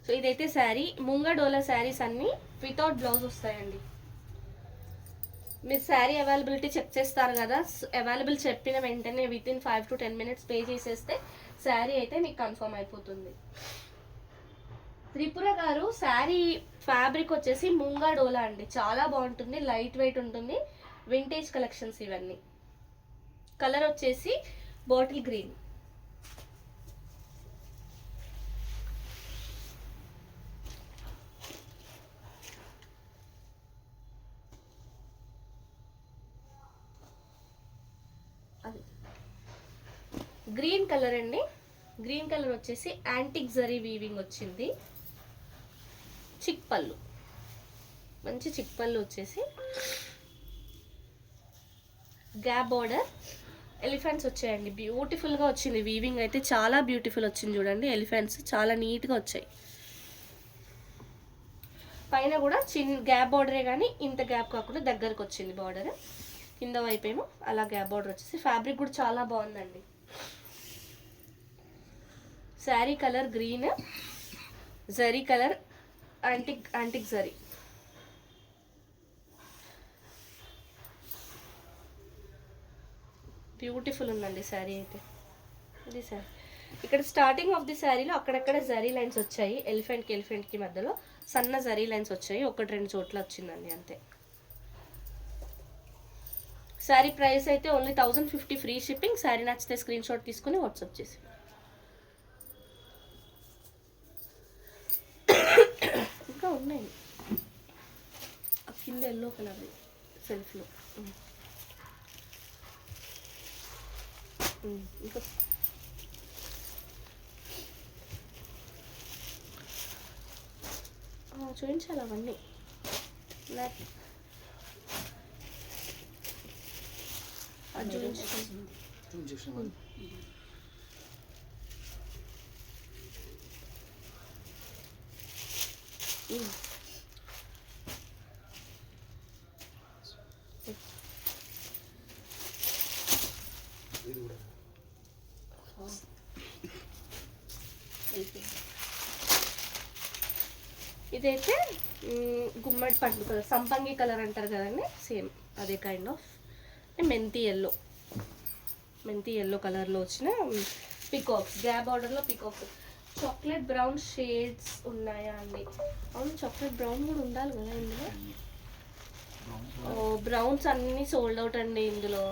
సో ఇదైతే శారీ. ముంగడోలా శారీస్ అన్నీ వితౌట్ బ్లౌజ్ వస్తాయండి. మీరు శారీ అవైలబిలిటీ చెక్ చేస్తారు కదా, అవైలబుల్ చెప్పిన వెంటనే వితిన్ 5 to 10 minutes పే చేసేస్తే శారీ అయితే మీకు కన్ఫర్మ్ అయిపోతుంది. త్రిపుర గారు, శారీ ఫ్యాబ్రిక్ వచ్చేసి ముంగడోలా అండి, చాలా బాగుంటుంది, లైట్ వెయిట్ ఉంటుంది, వింటేజ్ కలెక్షన్స్ ఇవన్నీ. కలర్ వచ్చేసి బాటిల్ గ్రీన్. అది గ్రీన్ కలర్ అండి. గ్రీన్ కలర్ వచ్చేసి యాంటిక్ జరీ వీవింగ్ వచ్చింది. చిక్ పళ్ళు, మంచి చిక్ పళ్ళు వచ్చేసి గ్యాప్ బార్డర్, ఎలిఫెంట్స్ వచ్చాయండి. బ్యూటిఫుల్గా వచ్చింది వీవింగ్ అయితే, చాలా బ్యూటిఫుల్ వచ్చింది చూడండి. ఎలిఫెంట్స్ చాలా నీట్గా వచ్చాయి. పైన కూడా చిన్న గ్యాప్ బార్డరే కానీ ఇంత గ్యాప్ కాకుండా దగ్గరకు వచ్చింది బార్డర్. కింద వైపు ఏమో అలా గ్యాప్ బార్డర్ వచ్చేసి. ఫ్యాబ్రిక్ కూడా చాలా బాగుందండి. Sari colour green, zari colour antique zari. Beautiful ఉందండి శారీ అయితే. ఇది శారీ. ఇక్కడ స్టార్టింగ్ ఆఫ్ ది శారీలో అక్కడక్కడ జరీ లైన్స్ వచ్చాయి, ఎలిఫెంట్కి మధ్యలో సన్న జరీ లైన్స్ వచ్చాయి, 1-2 చోట్ల వచ్చిందండి అంతే. శారీ ప్రైస్ అయితే ఓన్లీ 1050 ఫ్రీ షిప్పింగ్. శారీ నచ్చితే స్క్రీన్ షాట్ తీసుకుని వాట్సాప్ చేసి. ఇంకా ఉన్నాయి కింద ఎల్లో కలర్ సెల్ఫ్లో. ఇంకా చూపించాలి అవన్నీ. ఇదైతే గుమ్మడి పండు కలర్, సంపంగి కలర్ అంటారు కదండి, సేమ్ అదే కైండ్ ఆఫ్ మెంతి ఎల్లో కలర్లో వచ్చిన పికాక్స్, గ్యాప్ బార్డర్లో పికాక్స్. చాక్లెట్ బ్రౌన్ షేడ్స్ ఉన్నాయా అండి? అవును, చాక్లెట్ బ్రౌన్ కూడా ఉండాలి కదా ఇందులో. ఓ, బ్రౌన్స్ అన్నీ సోల్డ్ అవుట్ అండి ఇందులో.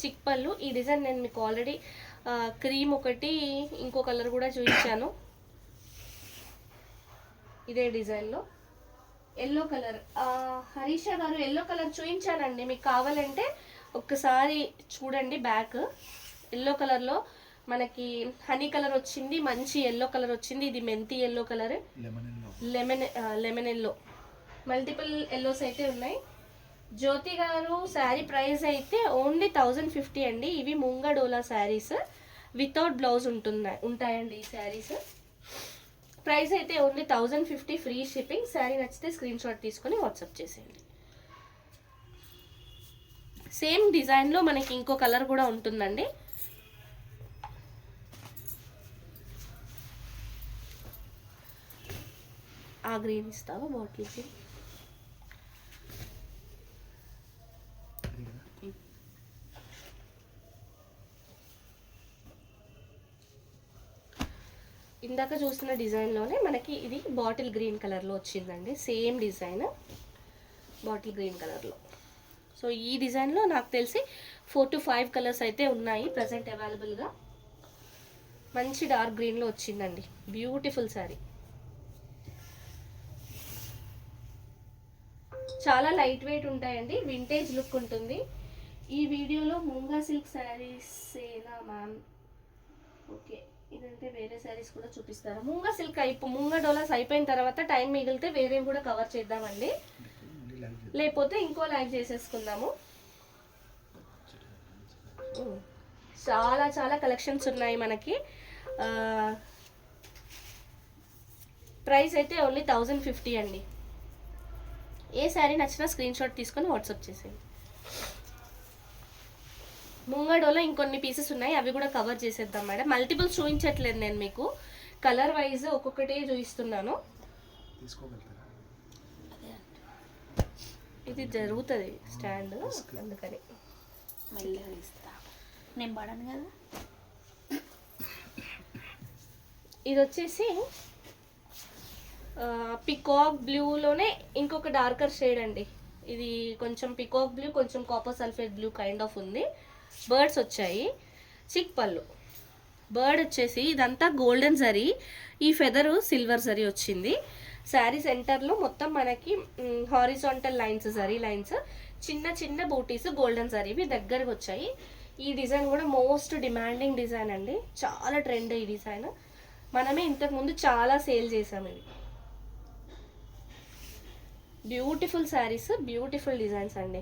చిక్పళ్ళు. ఈ డిజైన్ నేను మీకు ఆల్రెడీ క్రీమ్ ఒకటి, ఇంకో కలర్ కూడా చూపించాను. ఇదే డిజైన్లో ఎల్లో కలర్. హరీష గారు ఎల్లో కలర్ చూపించానండి, మీకు కావాలంటే ఒక్కసారి చూడండి బ్యాక్. ఎల్లో కలర్లో మనకి హనీ కలర్ వచ్చింది, మంచి ఎల్లో కలర్ వచ్చింది. ఇది మెంతి yellow colour, lemon yellow, multiple yellows అయితే ఉన్నాయి. జ్యోతి గారు శారీ ప్రైస్ అయితే ఓన్లీ 1050 అండి. ఇవి ముంగా డోలా శారీస్, వితౌట్ బ్లౌజ్ ఉంటాయండి ఈ శారీస్. ప్రైస్ అయితే ఓన్లీ 1050, ఫ్రీ షిప్పింగ్. శారీ నచ్చితే స్క్రీన్ షాట్ తీసుకొని వాట్సాప్ చేసేయండి. సేమ్ డిజైన్లో మనకి ఇంకో కలర్ కూడా ఉంటుందండి. ఆ గ్రీన్ ఇస్తావా బాటిల్కి? ఇందాక చూసిన డిజైన్లోనే మనకి ఇది బాటిల్ గ్రీన్ కలర్లో వచ్చిందండి. సేమ్ డిజైన్ బాటిల్ గ్రీన్ కలర్లో. సో ఈ డిజైన్లో నాకు తెలిసి 4 to 5 కలర్స్ అయితే ఉన్నాయి ప్రజెంట్ అవైలబుల్గా. మంచి డార్క్ గ్రీన్లో వచ్చిందండి, బ్యూటిఫుల్ శారీ. చాలా లైట్ వెయిట్ ఉంటాయండి, వింటేజ్ లుక్ ఉంటుంది. ఈ వీడియోలో ముంగా సిల్క్ శారీసేనా మ్యామ్? ఓకే, ఇదంటే వేరే శారీస్ కూడా చూపిస్తారు. ముంగా డోలాస్ అయిపోయిన తర్వాత టైం మిగిలితే వేరే కూడా కవర్ చేద్దామండి, లేకపోతే ఇంకో లైవ్ చేసేసుకుందాము. చాలా చాలా కలెక్షన్స్ ఉన్నాయి మనకి. ప్రైస్ అయితే ఓన్లీ 1050 అండి. ఏ శారీ నచ్చినా స్క్రీన్ షాట్ తీసుకొని వాట్సాప్ చేసేయండి. ముంగడోలో ఇంకొన్ని పీసెస్ ఉన్నాయి, అవి కూడా కవర్ చేసేద్దాం మేడం. మల్టిపుల్స్ చూపించట్లేదు నేను మీకు, కలర్ వైజ్ ఒక్కొక్కటే చూపిస్తున్నాను. ఇది జరుగుతుంది స్టాండ్, అందుకని
నేను పడను కదా.
ఇది వచ్చేసి పికాక్ బ్లూలోనే ఇంకొక డార్కర్ షేడ్ అండి. ఇది కొంచెం పికాక్ బ్లూ, కొంచెం copper sulphate blue kind of ఉంది. బర్డ్స్ వచ్చాయి. చిక్ పళ్ళు, బర్డ్ వచ్చేసి ఇదంతా గోల్డెన్ జరీ, ఈ ఫెదరు సిల్వర్ జరీ వచ్చింది. శారీ సెంటర్లో మొత్తం మనకి హారిజాంటల్ లైన్స్, జరీ లైన్స్, చిన్న చిన్న బూటీస్ గోల్డెన్ జరీవి దగ్గరకు వచ్చాయి. ఈ డిజైన్ కూడా మోస్ట్ డిమాండింగ్ డిజైన్ అండి, చాలా ట్రెండ్ ఈ డిజైన్. మనమే ఇంతకుముందు చాలా సేల్ చేసాము. ఇవి బ్యూటిఫుల్ శారీస్, బ్యూటిఫుల్ డిజైన్స్ అండి.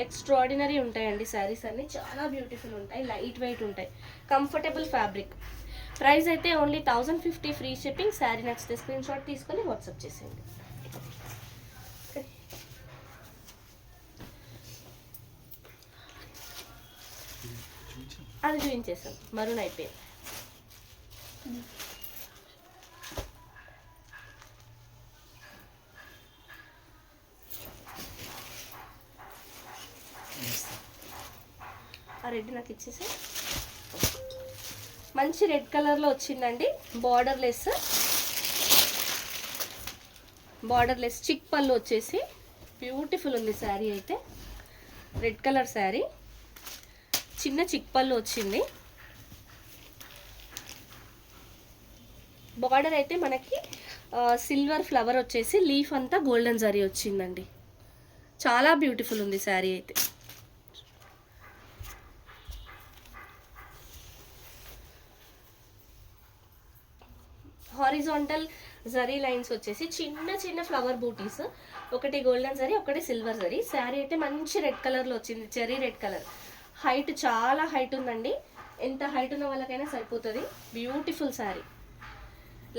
ఎక్స్ట్రాడినరీ ఉంటాయండి శారీస్ అన్ని, చాలా బ్యూటిఫుల్ ఉంటాయి, లైట్ వెయిట్ ఉంటాయి, కంఫర్టబుల్ ఫ్యాబ్రిక్. ప్రైస్ అయితే ఓన్లీ 1050, ఫ్రీ షిప్పింగ్. శారీ నచ్చితే స్క్రీన్ షాట్ తీసుకొని వాట్సాప్ చేసేయండి. అది చూపించేసాం, మరూన్ అయిపోయింది. ఆ రెడ్ నాకు ఇచ్చేసి. మంచి రెడ్ కలర్లో వచ్చిందండి, బార్డర్లెస్ చిక్ పళ్ళు వచ్చేసి బ్యూటిఫుల్ ఉంది శారీ అయితే. రెడ్ కలర్ శారీ, చిన్న చిక్ పళ్ళు వచ్చింది. బార్డర్ అయితే మనకి సిల్వర్ ఫ్లవర్ వచ్చేసి లీఫ్ అంతా గోల్డెన్ జరీ వచ్చిందండి. చాలా బ్యూటిఫుల్ ఉంది శారీ అయితే. హారిజాంటల్ జరీ లైన్స్ వచ్చేసి చిన్న చిన్న ఫ్లవర్ బూటీస్, ఒకటి గోల్డెన్ జరీ, ఒకటి సిల్వర్ జరీ. శారీ అయితే మంచి రెడ్ కలర్లో వచ్చింది, చెరీ రెడ్ కలర్. హైట్ చాలా హైట్ ఉందండి, ఎంత హైట్ ఉన్న వాళ్ళకైనా సరిపోతుంది. బ్యూటిఫుల్ శారీ,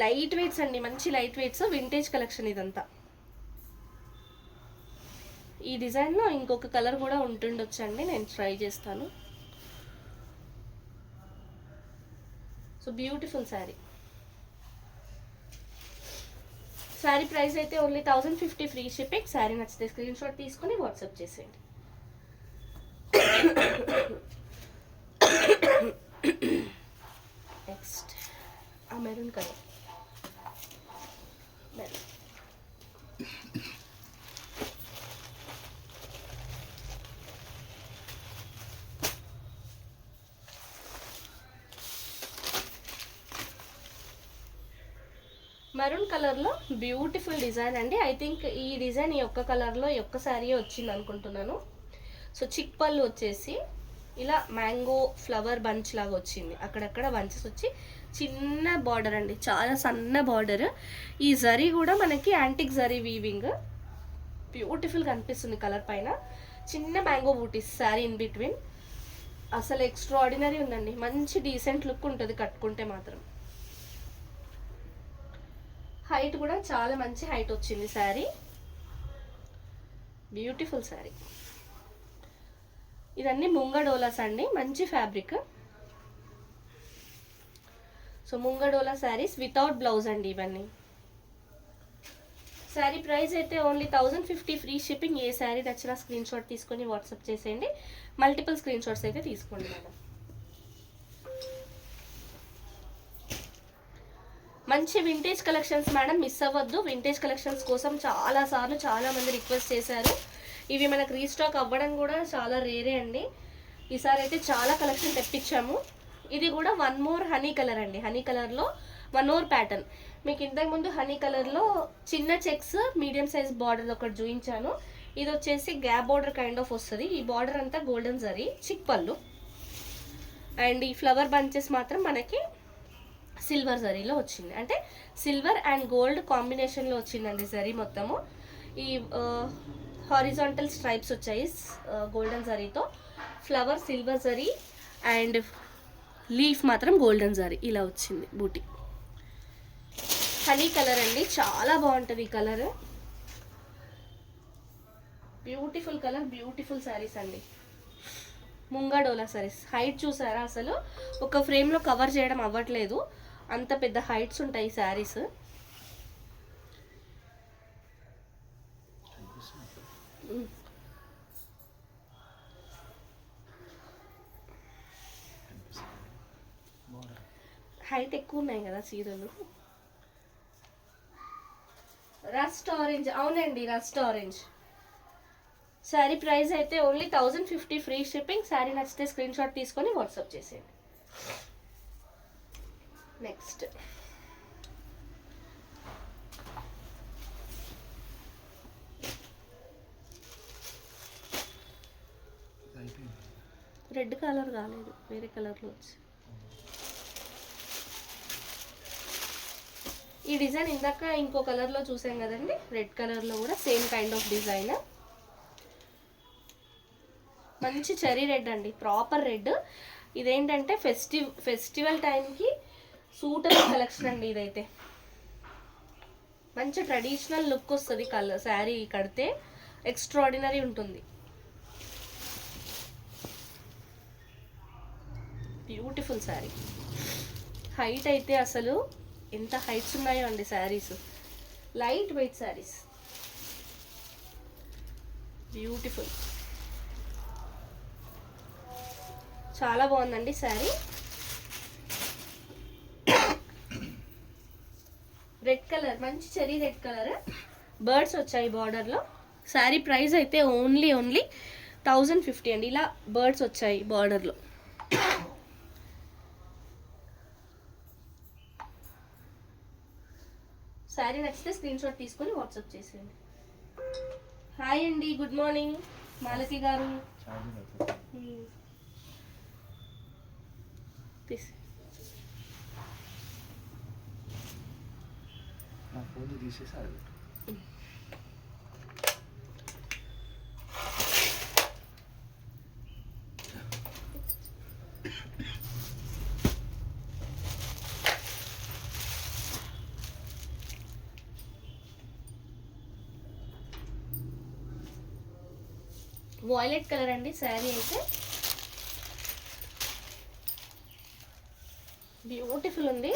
లైట్ వెయిట్స్ అండి, మంచి లైట్ వెయిట్స్, వింటేజ్ కలెక్షన్ ఇదంతా. ఈ డిజైన్లో ఇంకొక కలర్ కూడా ఉంటుండొచ్చండి, నేను ట్రై చేస్తాను. So beautiful sari. Sari price అయితే ఓన్లీ 1050 ఫ్రీ షిప్పింగ్. శారీ నచ్చితే స్క్రీన్ షాట్ తీసుకొని వాట్సాప్ చేసేయండి. నెక్స్ట్ ఆ మెరూన్ కలర్, మెరూన్ మెరూన్ కలర్లో బ్యూటిఫుల్ డిజైన్ అండి. ఐ థింక్ ఈ డిజైన్ ఈ ఒక్క కలర్లో ఈ ఒక్క శారీ వచ్చింది అనుకుంటున్నాను. సో చిక్ పళ్ళు వచ్చేసి ఇలా మ్యాంగో ఫ్లవర్ బంచ్ లాగా వచ్చింది, అక్కడక్కడ బంచెస్ వచ్చి చిన్న బార్డర్ అండి, చాలా సన్న బార్డర్. ఈ జరీ కూడా మనకి యాంటిక్ జరీ వీవింగ్, బ్యూటిఫుల్గా అనిపిస్తుంది కలర్ పైన. చిన్న mango buttis sari in between, అసలు ఎక్స్ట్రాడినరీ ఉందండి, మంచి డీసెంట్ లుక్ ఉంటుంది కట్టుకుంటే మాత్రం. హైట్ కూడా చాలా మంచి హైట్ వచ్చింది శారీ, బ్యూటిఫుల్ శారీ. ఇదన్నీ ముంగడోలాస్ అండి, మంచి fabric. So Mungadola saris without blouse అండి ఇవన్నీ. శారీ ప్రైస్ అయితే ఓన్లీ 1050 ఫ్రీ షిప్పింగ్. ఏ శారీ నచ్చినా స్క్రీన్ షాట్ తీసుకొని వాట్సాప్ చేసేయండి, మల్టిపుల్ స్క్రీన్ షాట్స్ అయితే తీసుకోండి మేడం. మంచి వింటేజ్ కలెక్షన్స్ మేడం, మిస్ అవ్వద్దు. వింటేజ్ కలెక్షన్స్ కోసం చాలా మంది రిక్వెస్ట్ చేశారు. ఇవి మనకు రీస్టాక్ అవ్వడం కూడా చాలా రేరే అండి. ఈసారి అయితే చాలా కలెక్షన్ తెప్పించాము. ఇది కూడా వన్ మోర్ హనీ కలర్ అండి, హనీ కలర్లో వన్ మోర్ ప్యాటర్న్. మీకు ఇంతకుముందు హనీ కలర్లో చిన్న చెక్స్ మీడియం సైజ్ బార్డర్ ఒకటి చూపించాను. ఇది వచ్చేసి గ్యాప్ బార్డర్ కైండ్ ఆఫ్ వస్తుంది. ఈ బార్డర్ అంతా గోల్డెన్ జరీ, చిక్ పళ్ళు, అండ్ ఈ ఫ్లవర్ బంచెస్ మాత్రం మనకి సిల్వర్ జరీలో వచ్చింది, అంటే సిల్వర్ అండ్ గోల్డ్ కాంబినేషన్లో వచ్చిందండి జరీ మొత్తము. ఈ హారిజాంటల్ స్ట్రైప్స్ వచ్చాయి గోల్డెన్ జరీతో, flower silver zari and leaf మాత్రం గోల్డెన్ జరీ, ఇలా వచ్చింది బూటీ. హనీ కలర్ అండి, చాలా బాగుంటుంది ఈ colour, beautiful colour, beautiful saris అండి. ముంగాడోలా శారీస్, హైట్ చూసారా, అసలు ఒక ఫ్రేమ్లో కవర్ చేయడం అవ్వట్లేదు, అంత పెద్ద హైట్స్ ఉంటాయి శారీస్. హైట్ ఎక్కువ ఉన్నాయి కదా చీరలు. రస్ట్ ఆరెంజ్, అవునండి రస్ట్ ఆరెంజ్. శారీ ప్రైస్ అయితే ఓన్లీ 1050 ఫ్రీ షిప్పింగ్. శారీ నచ్చితే స్క్రీన్ షాట్ తీసుకొని వాట్సాప్ చేసేయండి. నెక్స్ట్ రెడ్ కలర్ కాలేదు, వేరే కలర్లో వచ్చి. ఈ డిజైన్ ఇందాక ఇంకో కలర్లో చూసాం కదండి, రెడ్ కలర్లో కూడా సేమ్ కైండ్ ఆఫ్ డిజైన్. మంచి చెరీ రెడ్ అండి, ప్రాపర్ రెడ్. ఇదేంటంటే ఫెస్టివల్ టైంకి సూటబుల్ కలెక్షన్ అండి. ఇదైతే మంచి ట్రెడిషనల్ లుక్ వస్తుంది, కలర్ శారీ కడితే ఎక్స్ట్రాడినరీ ఉంటుంది. బ్యూటిఫుల్ శారీ. హైట్ అయితే అసలు ఎంత హైట్స్ ఉన్నాయో అండి saris, light wait saris, beautiful, చాలా బాగుందండి శారీ. రెడ్ కలర్, మంచి చెరీ రెడ్ కలర్, బర్డ్స్ వచ్చాయి బార్డర్లో. శారీ ప్రైస్ అయితే ఓన్లీ 1050 అండి, ఇలా బర్డ్స్ వచ్చాయి బార్డర్లో. శారీ నచ్చితే స్క్రీన్ షాట్ తీసుకొని వాట్సాప్ చేసేయండి. హాయ్ అండి, గుడ్ మార్నింగ్ మాలతి గారు. వాయిలెట్ కలర్ అండి శారీ అయితే, బ్యూటిఫుల్ ఉంది.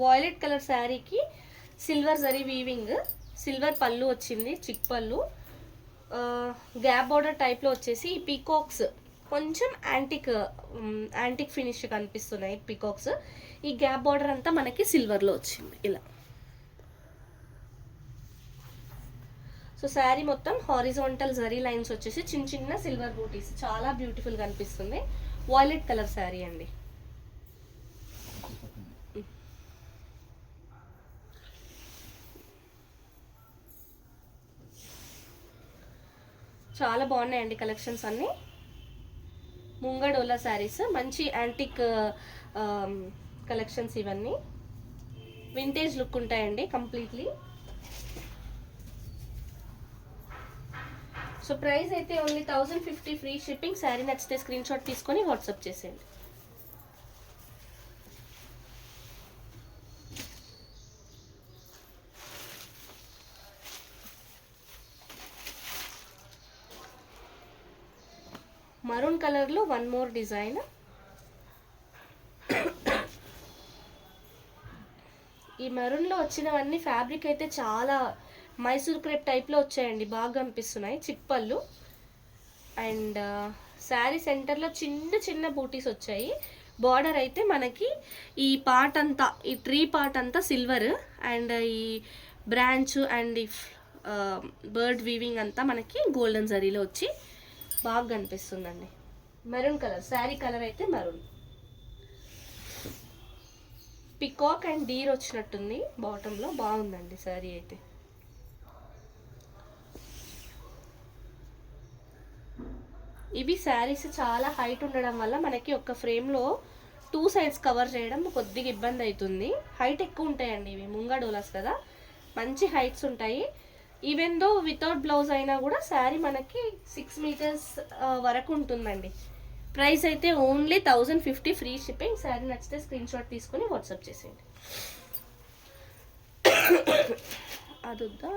వాయిలెట్ కలర్ శారీకి సిల్వర్ జరీ వీవింగ్, సిల్వర్ పళ్ళు వచ్చింది, చిక్ పళ్ళు. గ్యాప్ బార్డర్ టైప్లో వచ్చేసి ఈ పీకాక్స్ కొంచెం యాంటిక్ ఫినిష్ కనిపిస్తున్నాయి పీకాక్స్. ఈ గ్యాప్ బార్డర్ అంతా మనకి సిల్వర్లో వచ్చింది ఇలా. సో శారీ మొత్తం హారిజాంటల్ జరీ లైన్స్ వచ్చేసి చిన్న చిన్న సిల్వర్ బూటీస్, చాలా బ్యూటిఫుల్గా అనిపిస్తుంది. వాయిలెట్ కలర్ శారీ అండి. చాలా బాగున్నాయండి కలెక్షన్స్ అన్నీ. ముంగడోలా శారీస్, మంచి యాంటిక్ కలెక్షన్స్ ఇవన్నీ. వింటేజ్ లుక్ ఉంటాయండి కంప్లీట్లీ. సో ప్రైస్ అయితే ఓన్లీ 1050 ఫ్రీ షిప్పింగ్. శారీ నచ్చితే స్క్రీన్ షాట్ తీసుకొని వాట్సాప్ చేసేయండి. మరూన్ కలర్లో వన్ మోర్ డిజైన్. ఈ మరూన్లో వచ్చినవన్నీ ఫ్యాబ్రిక్ అయితే చాలా మైసూర్ క్రేప్ టైప్లో వచ్చాయండి, బాగా కనిపిస్తున్నాయి. చిక్ పళ్ళు అండ్ శారీ సెంటర్లో చిన్న చిన్న బూటీస్ వచ్చాయి. బార్డర్ అయితే మనకి ఈ పార్ట్ అంతా, ఈ ట్రీ పార్ట్ అంతా సిల్వర్ అండ్ ఈ బ్రాంచ్ అండ్ ఈ బర్డ్ వీవింగ్ అంతా మనకి గోల్డెన్ జరీలో వచ్చి బాగా కనిపిస్తుందండి. మెరూన్ కలర్ శారీ కలర్ అయితే మెరూన్. పికాక్ అండ్ డీర్ వచ్చినట్టుంది బాటంలో, బాగుందండి శారీ అయితే. ఇవి శారీస్ చాలా హైట్ ఉండడం వల్ల మనకి ఒక ఫ్రేమ్లో 2 సైడ్స్ కవర్ చేయడం కొద్దిగా ఇబ్బంది అవుతుంది. హైట్ ఎక్కువ ఉంటాయండి ఇవి, ముంగా డోలాస్ కదా, మంచి హైట్స్ ఉంటాయి. ఈవెన్ దో వితౌట్ బ్లౌజ్ అయినా కూడా శారీ మనకి 6 మీటర్స్ వరకు ఉంటుందండి. ప్రైస్ అయితే ఓన్లీ 1050 ఫ్రీ షిప్పింగ్. శారీ నచ్చితే స్క్రీన్ షాట్ తీసుకొని వాట్సాప్ చేసేయండి. అది వద్దా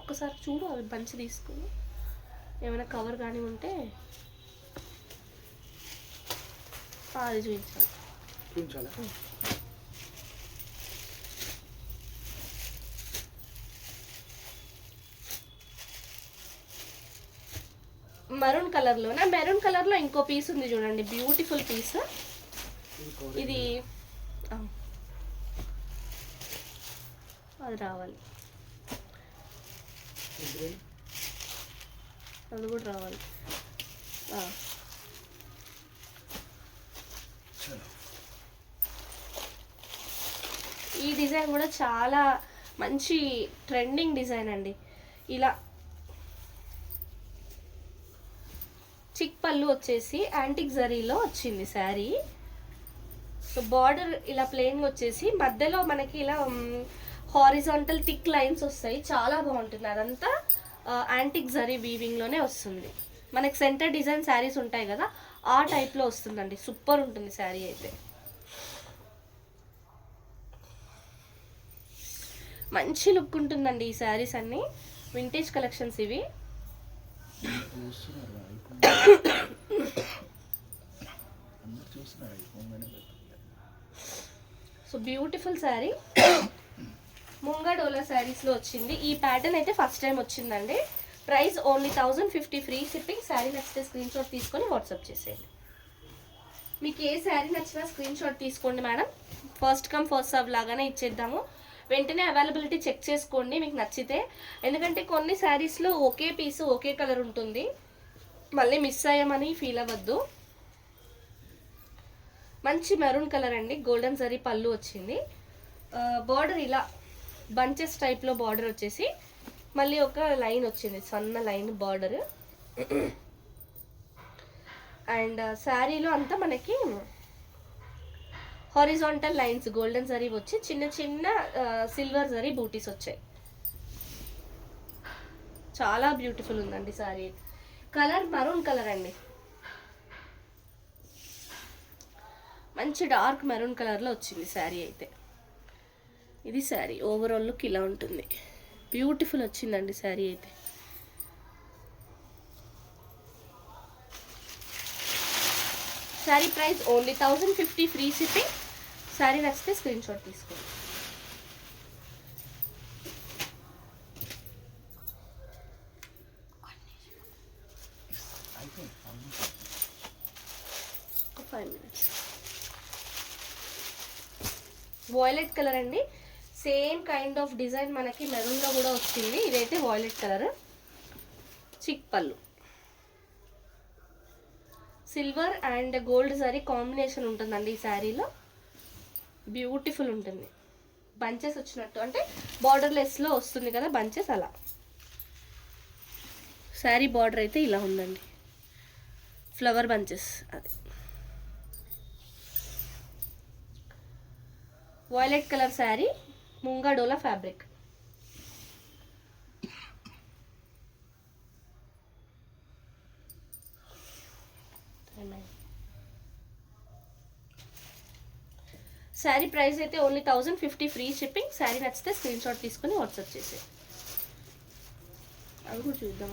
ఒక్కసారి చూడు, అవి బంచి తీసుకుని ఏమైనా కవర్ కానీ ఉంటే అది చూపించాలి. మరూన్ కలర్లోనా? మెరూన్ కలర్లో ఇంకో పీస్ ఉంది చూడండి, బ్యూటిఫుల్ పీస్ ఇది. అది రావాలి, అది కూడా రావాలి. ఈ డిజైన్ కూడా చాలా మంచి ట్రెండింగ్ డిజైన్ అండి. ఇలా చిక్ పళ్ళు వచ్చేసి యాంటిక్ జరీలో వచ్చింది శారీ. సో బార్డర్ ఇలా ప్లెయిన్గా వచ్చేసి మధ్యలో మనకి ఇలా హారిజాంటల్ థిక్ లైన్స్ వస్తాయి, చాలా బాగుంటుంది. అదంతా యాంటిక్ జరీ వీవింగ్లోనే వస్తుంది. మనకి సెంటర్ డిజైన్ శారీస్ ఉంటాయి కదా, ఆ టైప్లో వస్తుందండి. సూపర్ ఉంటుంది శారీ అయితే. మంచి లుక్ ఉంటుందండి ఈ శారీస్ అన్నీ. వింటేజ్ కలెక్షన్స్ ఇవి. సో బ్యూటిఫుల్ శారీ, ముంగా డోలా శారీస్లో వచ్చింది. ఈ ప్యాటర్న్ అయితే ఫస్ట్ టైం వచ్చిందండి. Price only 1050 free shipping. Sari నచ్చితే స్క్రీన్ షాట్ తీసుకొని వాట్సాప్ చేసేయండి. మీకు ఏ శారీ నచ్చినా స్క్రీన్ షాట్ తీసుకోండి madam. First come first serve లాగానే ఇచ్చేద్దాము. వెంటనే అవైలబిలిటీ చెక్ చేసుకోండి మీకు నచ్చితే. ఎందుకంటే కొన్ని శారీస్లో ఒకే పీసు ఒకే కలర్ ఉంటుంది, మళ్ళీ మిస్ అయ్యామని ఫీల్ అవ్వద్దు. మంచి మెరూన్ కలర్ అండి, గోల్డెన్ జరీ పళ్ళు వచ్చింది. బార్డర్ ఇలా బంచెస్ టైప్లో బార్డర్ వచ్చేసి మళ్ళీ ఒక లైన్ వచ్చింది, సన్న లైన్ బార్డర్. అండ్ శారీలో అంతా మనకి హారిజాంటల్ లైన్స్ గోల్డెన్ జరీ వచ్చి చిన్న చిన్న సిల్వర్ జరీ బూటీస్ వచ్చాయి. చాలా బ్యూటిఫుల్ ఉందండి శారీ. కలర్ మరూన్ కలర్ అండి, మంచి డార్క్ మెరూన్ కలర్లో వచ్చింది శారీ అయితే. ఇది శారీ ఓవరాల్ లుక్ ఇలా ఉంటుంది. బ్యూటిఫుల్ వచ్చిందండి శారీ అయితే. Sari price only 1050 free shipping. Sari నచ్చితే స్క్రీన్ షాట్ తీసుకోండి. ఒక 5 minutes. వాయిలెట్ కలర్ అండి, సేమ్ కైండ్ ఆఫ్ డిజైన్ మనకి మెరూన్లో కూడా వచ్చింది. ఇదైతే వాయిలెట్ కలర్, చిక్ పళ్ళు, silver and gold sorry combination ఉంటుందండి ఈ శారీలో. బ్యూటిఫుల్ ఉంటుంది. బంచెస్ వచ్చినట్టు అంటే బార్డర్లెస్లో వస్తుంది కదా బంచెస్, అలా. శారీ బార్డర్ అయితే ఇలా ఉందండి, ఫ్లవర్ బంచెస్. అది వాయిలెట్ కలర్ శారీ, ముంగా డోలా ఫ్యాబ్రిక్. శారీ ప్రైస్ అయితే ఓన్లీ 1050 ఫ్రీ షిప్పింగ్. శారీ నచ్చితే స్క్రీన్ షాట్ తీసుకొని వాట్సాప్ చేసే. అవి కూడా చూద్దాం.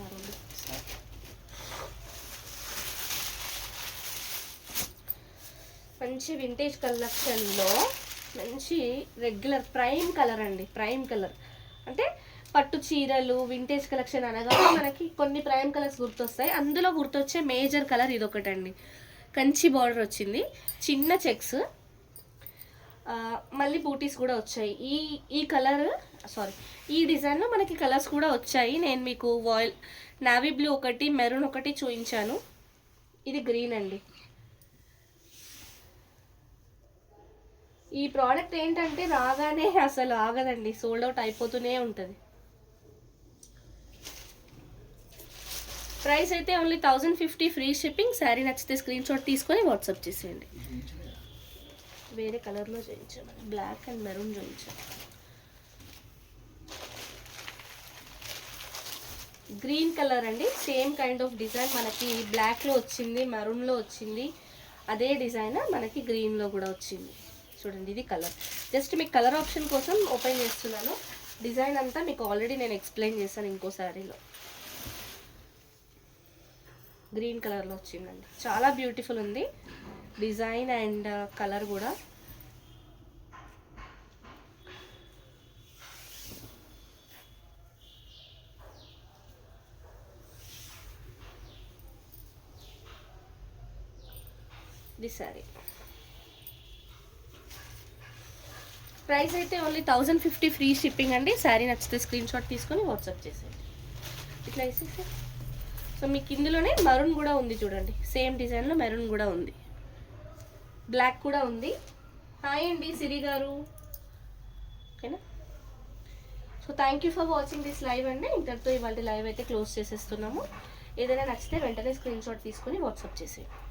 మంచి వింటేజ్ కలెక్షన్లో మంచి రెగ్యులర్ ప్రైమ్ కలర్ అండి. ప్రైమ్ కలర్ అంటే పట్టు చీరలు వింటేజ్ కలెక్షన్ అనగానే మనకి కొన్ని ప్రైమ్ కలర్స్ గుర్తొస్తాయి. అందులో గుర్తొచ్చే మేజర్ కలర్ ఇదొకటండి. కంచి బార్డర్ వచ్చింది, చిన్న చెక్స్, మళ్ళీ బూటీస్ కూడా వచ్చాయి. ఈ కలర్ ఈ డిజైన్లో మనకి కలర్స్ కూడా వచ్చాయి. నేను మీకు నావీ బ్లూ ఒకటి, మెరూన్ ఒకటి చూపించాను. ఇది గ్రీన్ అండి. ఈ ప్రోడక్ట్ ఏంటంటే రాగానే అసలు ఆగదండి, సోల్డ్ అవుట్ అయిపోతూనే ఉంటుంది. ప్రైస్ అయితే ఓన్లీ 1050 ఫ్రీ షిప్పింగ్. శారీ నచ్చితే స్క్రీన్ షాట్ తీసుకొని వాట్సాప్ చేసేయండి. వేరే కలర్లో చేయించాను, బ్లాక్ అండ్ మెరూన్ చేయించాను. గ్రీన్ కలర్ అండి, సేమ్ కైండ్ ఆఫ్ డిజైన్ మనకి బ్లాక్లో వచ్చింది, మెరూన్లో వచ్చింది. అదే డిజైన్ మనకి గ్రీన్లో కూడా వచ్చింది. చూడండి, ఇది కలర్. జస్ట్ మీకు కలర్ ఆప్షన్ కోసం ఓపెన్ చేస్తున్నాను. డిజైన్ అంతా మీకు ఆల్రెడీ నేను ఎక్స్ప్లెయిన్ చేశాను ఇంకో శారీలో. గ్రీన్ కలర్లో వచ్చిందండి, చాలా బ్యూటిఫుల్ ఉంది డిజైన్ అండ్ కలర్ కూడా. ది శారీ ప్రైస్ అయితే ఓన్లీ 1050 ఫ్రీ షిప్పింగ్ అండి. శారీ నచ్చితే స్క్రీన్ షాట్ తీసుకొని వాట్సాప్ చేసేయండి. ఇట్లా వేసేసి సో మీకు ఇందులోనే మెరూన్ కూడా ఉంది చూడండి, సేమ్ డిజైన్లో మెరూన్ కూడా ఉంది, బ్లాక్ కూడా ఉంది. హాయ్ అండి సిరి గారు, ఓకేనా. So thank you for watching this live అండి. ఇంతటితో ఇవాళ లైవ్ అయితే క్లోజ్ చేసేస్తున్నాము. ఏదైనా నచ్చితే వెంటనే స్క్రీన్ షాట్ తీసుకొని వాట్సాప్ చేసేయండి.